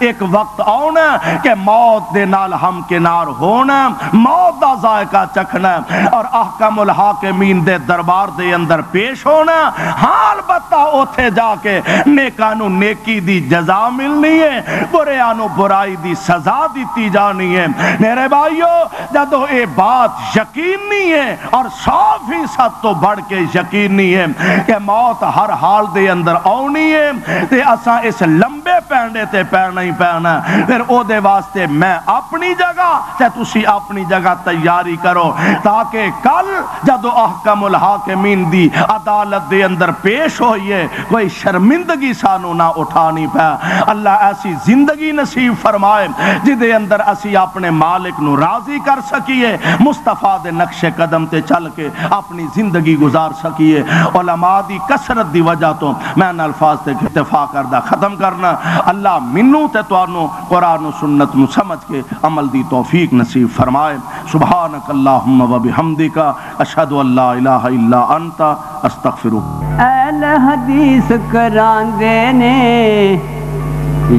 ایک وقت آنا کہ موت دے نال ہم کنار ہونا موت دا ذائقہ چکھنا اور احکم الحاکمین دے دربار دے اندر پیش ہونا حال بتا اوتھے جا کے نیکانو نیکی دی جزا ملنی ہے بریانو برائی دی سزا دیتی جانی ہے میرے بھائیو جدو اے بات یقینی ہے اور 100% تو بڑھ کے یقینی ہے کہ موت ہر حال دے اندر آنی ہے تے اساں اس لمبے پینڈے تے پینا ہی پینا پھر او دے واسطے میں اپنی جگہ تے تسی اپنی جگہ تیاری کرو تاکہ کل جدو احکم الحاکمین دی عدالت دے اندر پیش ہوئیے کوئی شرمندگی سانو نہ اٹھانی پہ اللہ ایسی زندگی نصیب فرمائے جدے اندر اسی اپنے مالک نو راضی کر سکیے مصطفیٰ دے نقش قدم تے چل کے اپنی زندگی گزار سکیے علماء دی کثرت دی وجہ تو میں ان الفاظ تے اکتفا کردہ ختم کرنا اللہ منو تے توانو قرآن و سنت نو سمجھ کے عمل دی توفیق نصیب فرمائے سبحانک اللہم و بحمدک اشہد ان لا الہ الا انت استغفرک اہل حدیث کران دینے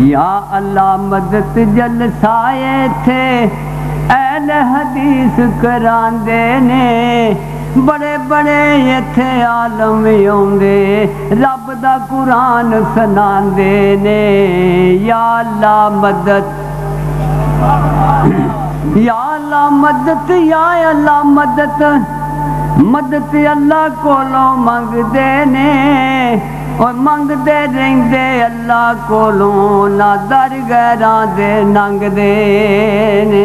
یا اللہ مدد جلسائے تھے اہل حدیث کران دینے بڑے بڑے ایتھے عالم ہوندے رب دا قرآن سنان دینے یا اللہ مدد یا اللہ مدد یا اللہ مدد مدد اللہ کولوں منگ دینے اور منگ دے رہندے اللہ کولوں نہ در غیران دے ننگ دینے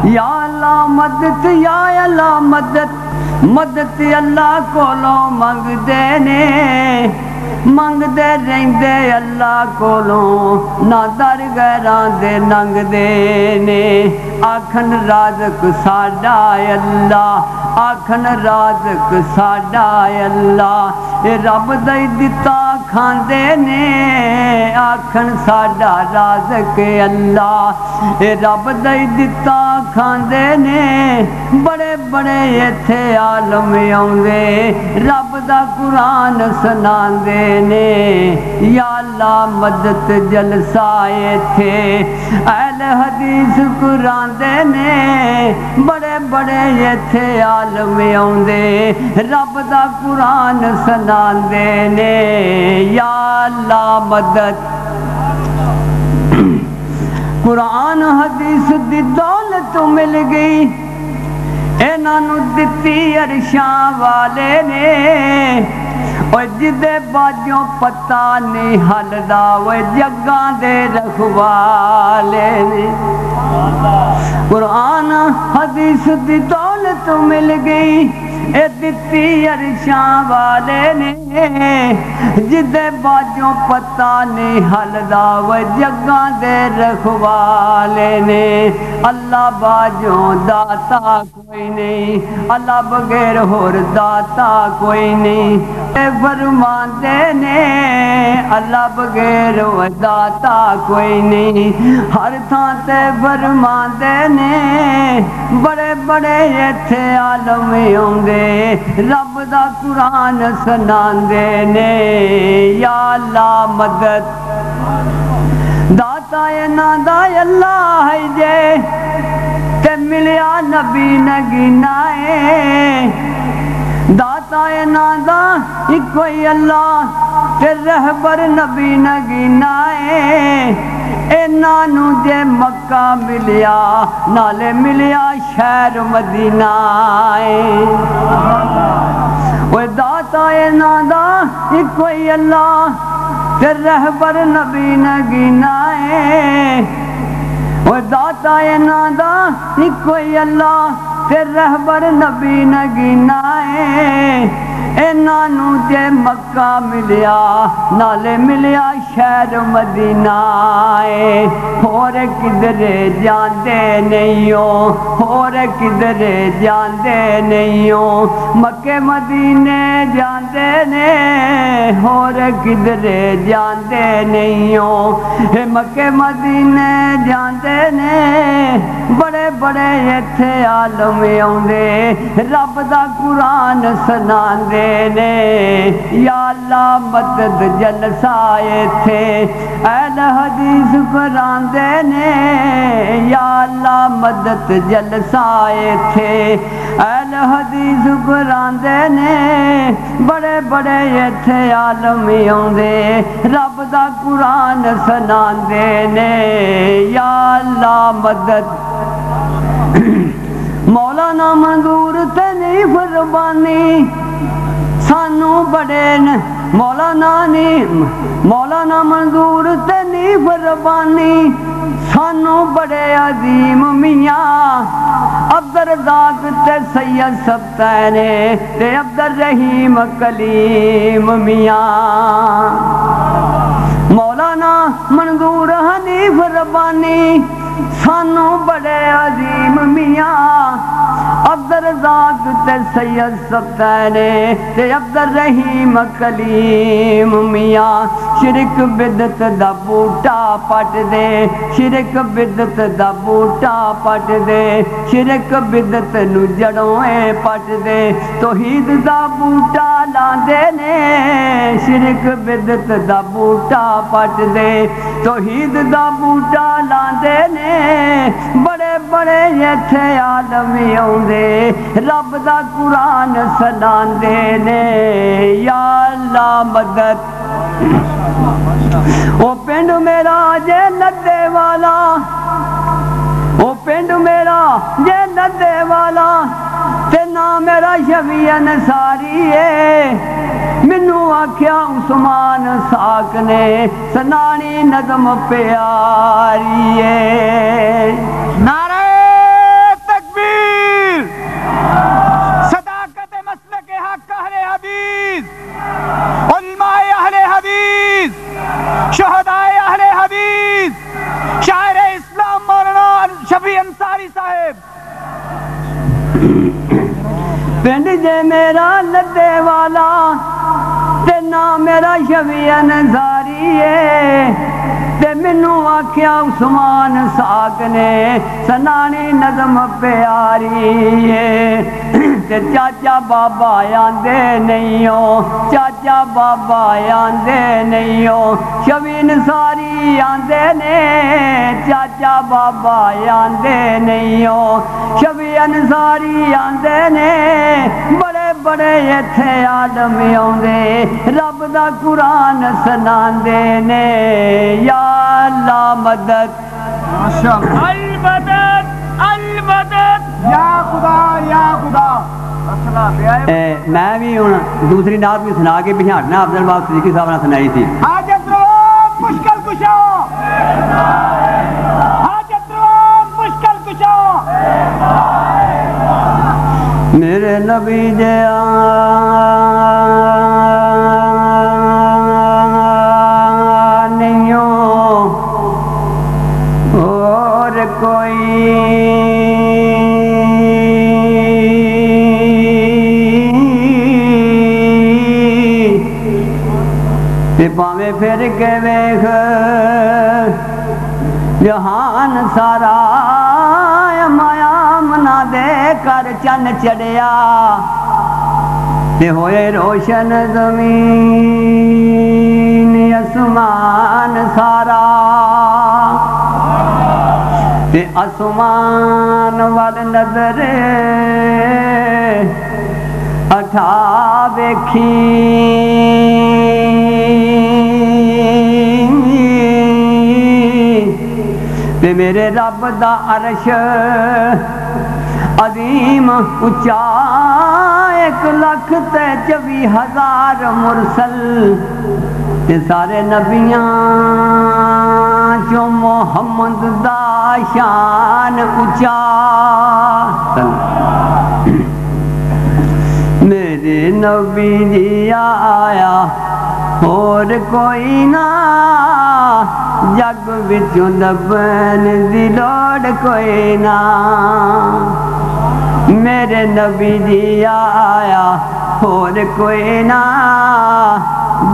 یا اللہ مدد یا اللہ مدد مدد اللہ کولوں منگ دینے منگ دے رہندے اللہ کولوں نہ در غیران دے ننگ دینے آکھن رازق ساڈا اللہ آکھن رازق ساڈا اللہ اے رب دے دتا کھاندے نے آکھن ساڈا رازق اللہ اے رب دے دتا کھاندے نے بڑے بڑے ایتھے عالم آوندے رب دا قرآن سناندے نے یا اللہ مدد جلسہ ایتھے اہل حدیث قرآن دے نے بڑے بڑے ایتھے عالم آوندے رب دا قرآن سناندے نے یا اللہ مدد قرآن حدیث دی دولت مل گئی انہاں نو دتی عرشاں والے نے اور جدے باجوں پتہ نہیں ہلدا وہ جگاں دے رکھوالے نے قرآن حدیث دی دولت مل گئی اے دتی عرشاں والے نے جدے باجوں پتہ نہیں ہلدا وہ جگاں دے رکھوالے نے اللہ باجوں داتا کوئی نہیں اللہ بغیر ہور داتا کوئی نہیں اے فرماندے نے اللہ بغیر وہ داتا کوئی نہیں ہر تھاں تے فرماندے نے بڑے بڑے ایتھے عالم ہوندے رب دا قرآن سناندے نے یا اللہ مدد داتا اینا دا اللہ ہے جے تے ملیا نبی نگینائے داتا اینا دا کوئی اللہ تے رہبر نبی نگینائے اینا نو جے مکہ ملیا نالے ملیا شہر مدینہ وہ داتا اینا دا کوئی اللہ تے رہبر نبی نگینائے وہ داتا اینا دا کوئی اللہ تے رہبر نبی نگینائے اینا نو جے مکہ ملیا نالے ملیا شہر مدینہ اور کدھرے جاندے نہیں اور کدھرے جاندے نہیں مکہ مدینے جاندے نے اور کدھرے جاندے نہیں مکہ مدینے جاندے نے بڑے بڑے ایتھے عالم آوندے رب دا قرآن سناندے نے یا اللہ مدد جلسہ ایتھے اہل حدیث قرآن دے نے یا اللہ مدد جلسہ ایتھے اہل حدیث قرآن دے نے بڑے بڑے ایتھے عالم آوندے رب دا قرآن سناندے نے یا اللہ مدد مولانا منظور تے نہیں فرمانی سانو بڑے مولانا منظور تے نیف ربانی سانو بڑے عظیم میاں عبدالرزاق تے سید سبتین تے عبدالرحیم کلیم میاں مولانا منظور حنیف ربانی سانو بڑے عظیم میاں عبدالرزاق تے سید سبتین تے عبدالرحیم کلیم میاں شرک بدت دا بوٹا پٹ دے شرک بدت دا بوٹا پٹ دے شرک بدت نو جڑویں پٹ دے توحید دا بوٹا لاندے نے شرک بدت دا بوٹا پٹ دے توحید دا بوٹا لاندے نے بڑے بڑے ایتھے عالمی آوندے رب دا قرآن سناندے نے یا اللہ مدد او پنڈ میرا جے ندے والا او پنڈ میرا جے ندے والا تے نام میرا شفیع انصاری ہے منو آکھیا عثمان ساک نے سنانی نظم پیاری ہے نعرہ تکبیر صداقت مسلک حق اہل حدیث علماء اہل حدیث شہداء اہل حدیث شاعر اسلام مولانا شفیع انصاری صاحب پنڈ جے میرا لدے والا تے نام میرا شفیع انصاری ہے تے منو آکھیا عثمان ساک نے سنانی نظم پیاری ہے تے چاچا بابا آندے نہیں ہو چاچا بابا آندے نہیں ہو شفیع انصاری آندے نے چاچا بابا آندے نہیں ہو شفیع انصاری آندے نے بڑے بڑے ایتھے آدمی آندے رب دا قرآن سناندے نے یا اللہ مدد المدد المدد یا خدا یا خدا میں بھی ہوں دوسری نعت بھی سنا کے بچھاڑنا عبدالباغ صدیقی صاحب نے سنائی تھی حاجت رو مشکل کشا حاجت رو مشکل کشا میرے نبی جے نہیں اور کوئی پاویں پھر کے ویکھ جہان سارا مایا منا دے کر چن چڑیا تے ہوئے روشن زمین اسمان سارا تے اسمان وال نظر اٹھا ویکھی تے میرے رب دا عرش عظیم اچا 1,24,000 مرسل تے سارے نبیاں چو محمد دا شان اچا میرے نبی جی آیا اور کوئی نہ جگ وچوں لبن دی لوڑ کوئی نہ میرے نبی جی آیا اور کوئی نہ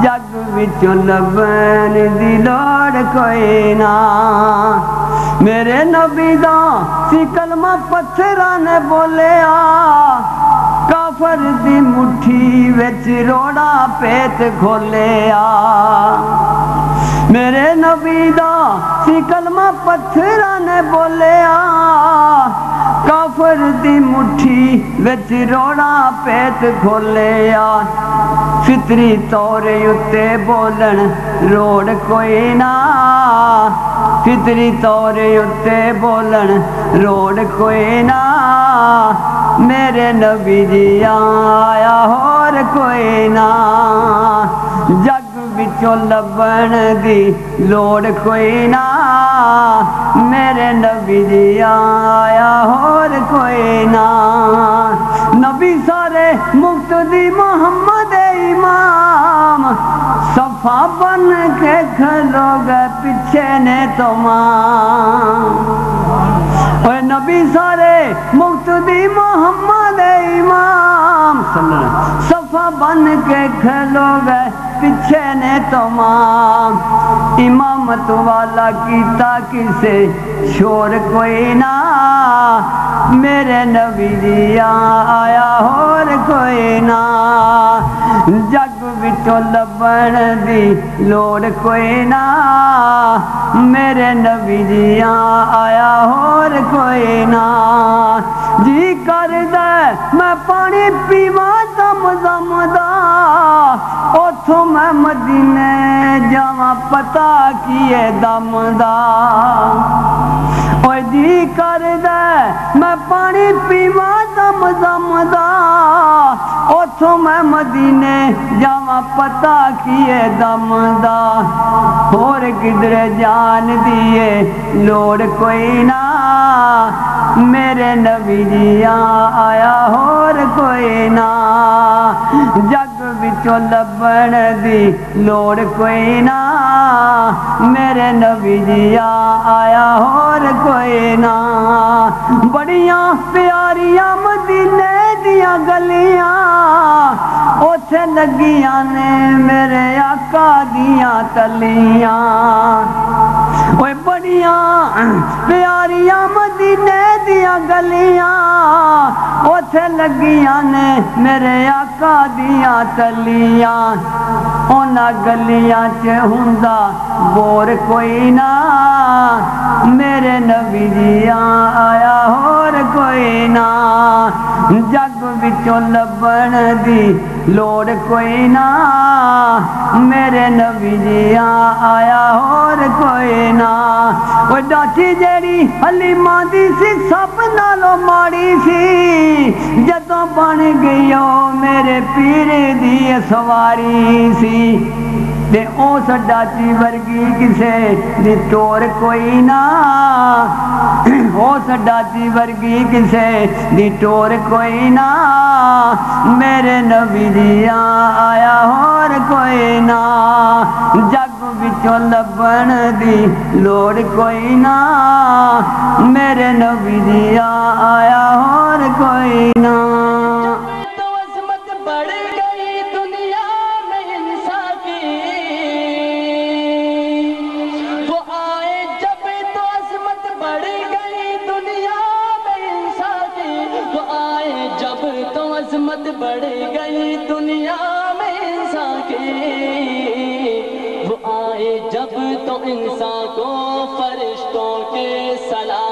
جگ وچوں لبن دی لوڑ کوئی نہ میرے نبی دا سی کلمہ پتھراں نے بولیا کافر دی مٹھی وچ روڑا پیت کھولیا میرے نبی دا سی کلمہ پتھراں نے بولیا کافر دی مٹھی وچ روڑا پیت کھولیا فطری طور اتے بولن روڑ کوئی نہ فطری طور اتے بولن روڑ کوئی نہ میرے نبی جی آیا اور کوئی نہ جگ وچوں لبن دی لوڑ کوئی نہ میرے نبی جی آیا اور کوئی نہ نبی سارے مقتدی محمد امام صفا بن کے کھلو گئے پیچھے نے تمام اے نبی سارے مقتدی محمد امام صفا بن کے کھلو گئے پیچھے نے تمام امامت والا کیتا کسے شور کوئی نہ میرے نبی جی آیا اور کوئی نہ جگ وچوں لبن دی لوڑ کوئی نہ میرے نبی جی آیا اور کوئی نہ جی کر دے میں پانی پیواں دم دم دا اوتھوں میں مدینے جاواں پتہ کیے دم دا اوے جی کر دے میں پانی پیواں دم دم دا اوتھوں میں مدینے جاواں پتہ کیے دم دا اور کدھر جان دیے لوڑ کوئی نہ میرے نبی جی آیا اور کوئی نہ جگ وچوں لبن دی لوڑ کوئی نہ میرے نبی جی آیا اور کوئی نہ بڑیاں پیاریاں مدینے دیاں گلیاں اوتھے لگیاں نے میرے آقا دیاں تلیاں اوے بڑیاں پیاریاں مدینے دیاں گلیاں اوتھے لگیاں نے میرے آقا دیاں تلیاں اونا گلیاں چ ہوندا بور کوئی نہ میرے نبی جی آیا اور کوئی نہ جگ وچوں لبن دی لوڑ کوئی نہ میرے نبی جی آیا اور کوئی نہ وہ ڈاٹھی جیڑی حلیمہ دی سی سب نالوں ماڑی سی جدوں بن گئی او میرے پیر دی سواری سی تے اس ڈاٹھی ورگی کسے دی ٹور کوئی نہ اس ڈاٹھی ورگی کسے دی ٹور کوئی نہ میرے نبی جی آیا اور کوئی نہ جگ وچوں لبن دی لوڑ کوئی نہ میرے نبی جی آیا اور کوئی نہ تو عظمت بڑھ گئی دنیا میں انسان کی وہ آئے جب تو عظمت بڑھ گئی دنیا میں انسان کی وہ آئے جب تو عظمت بڑھ گئی دنیا میں انسان کی وہ آئے جب تو انسان کو فرشتوں کے سلام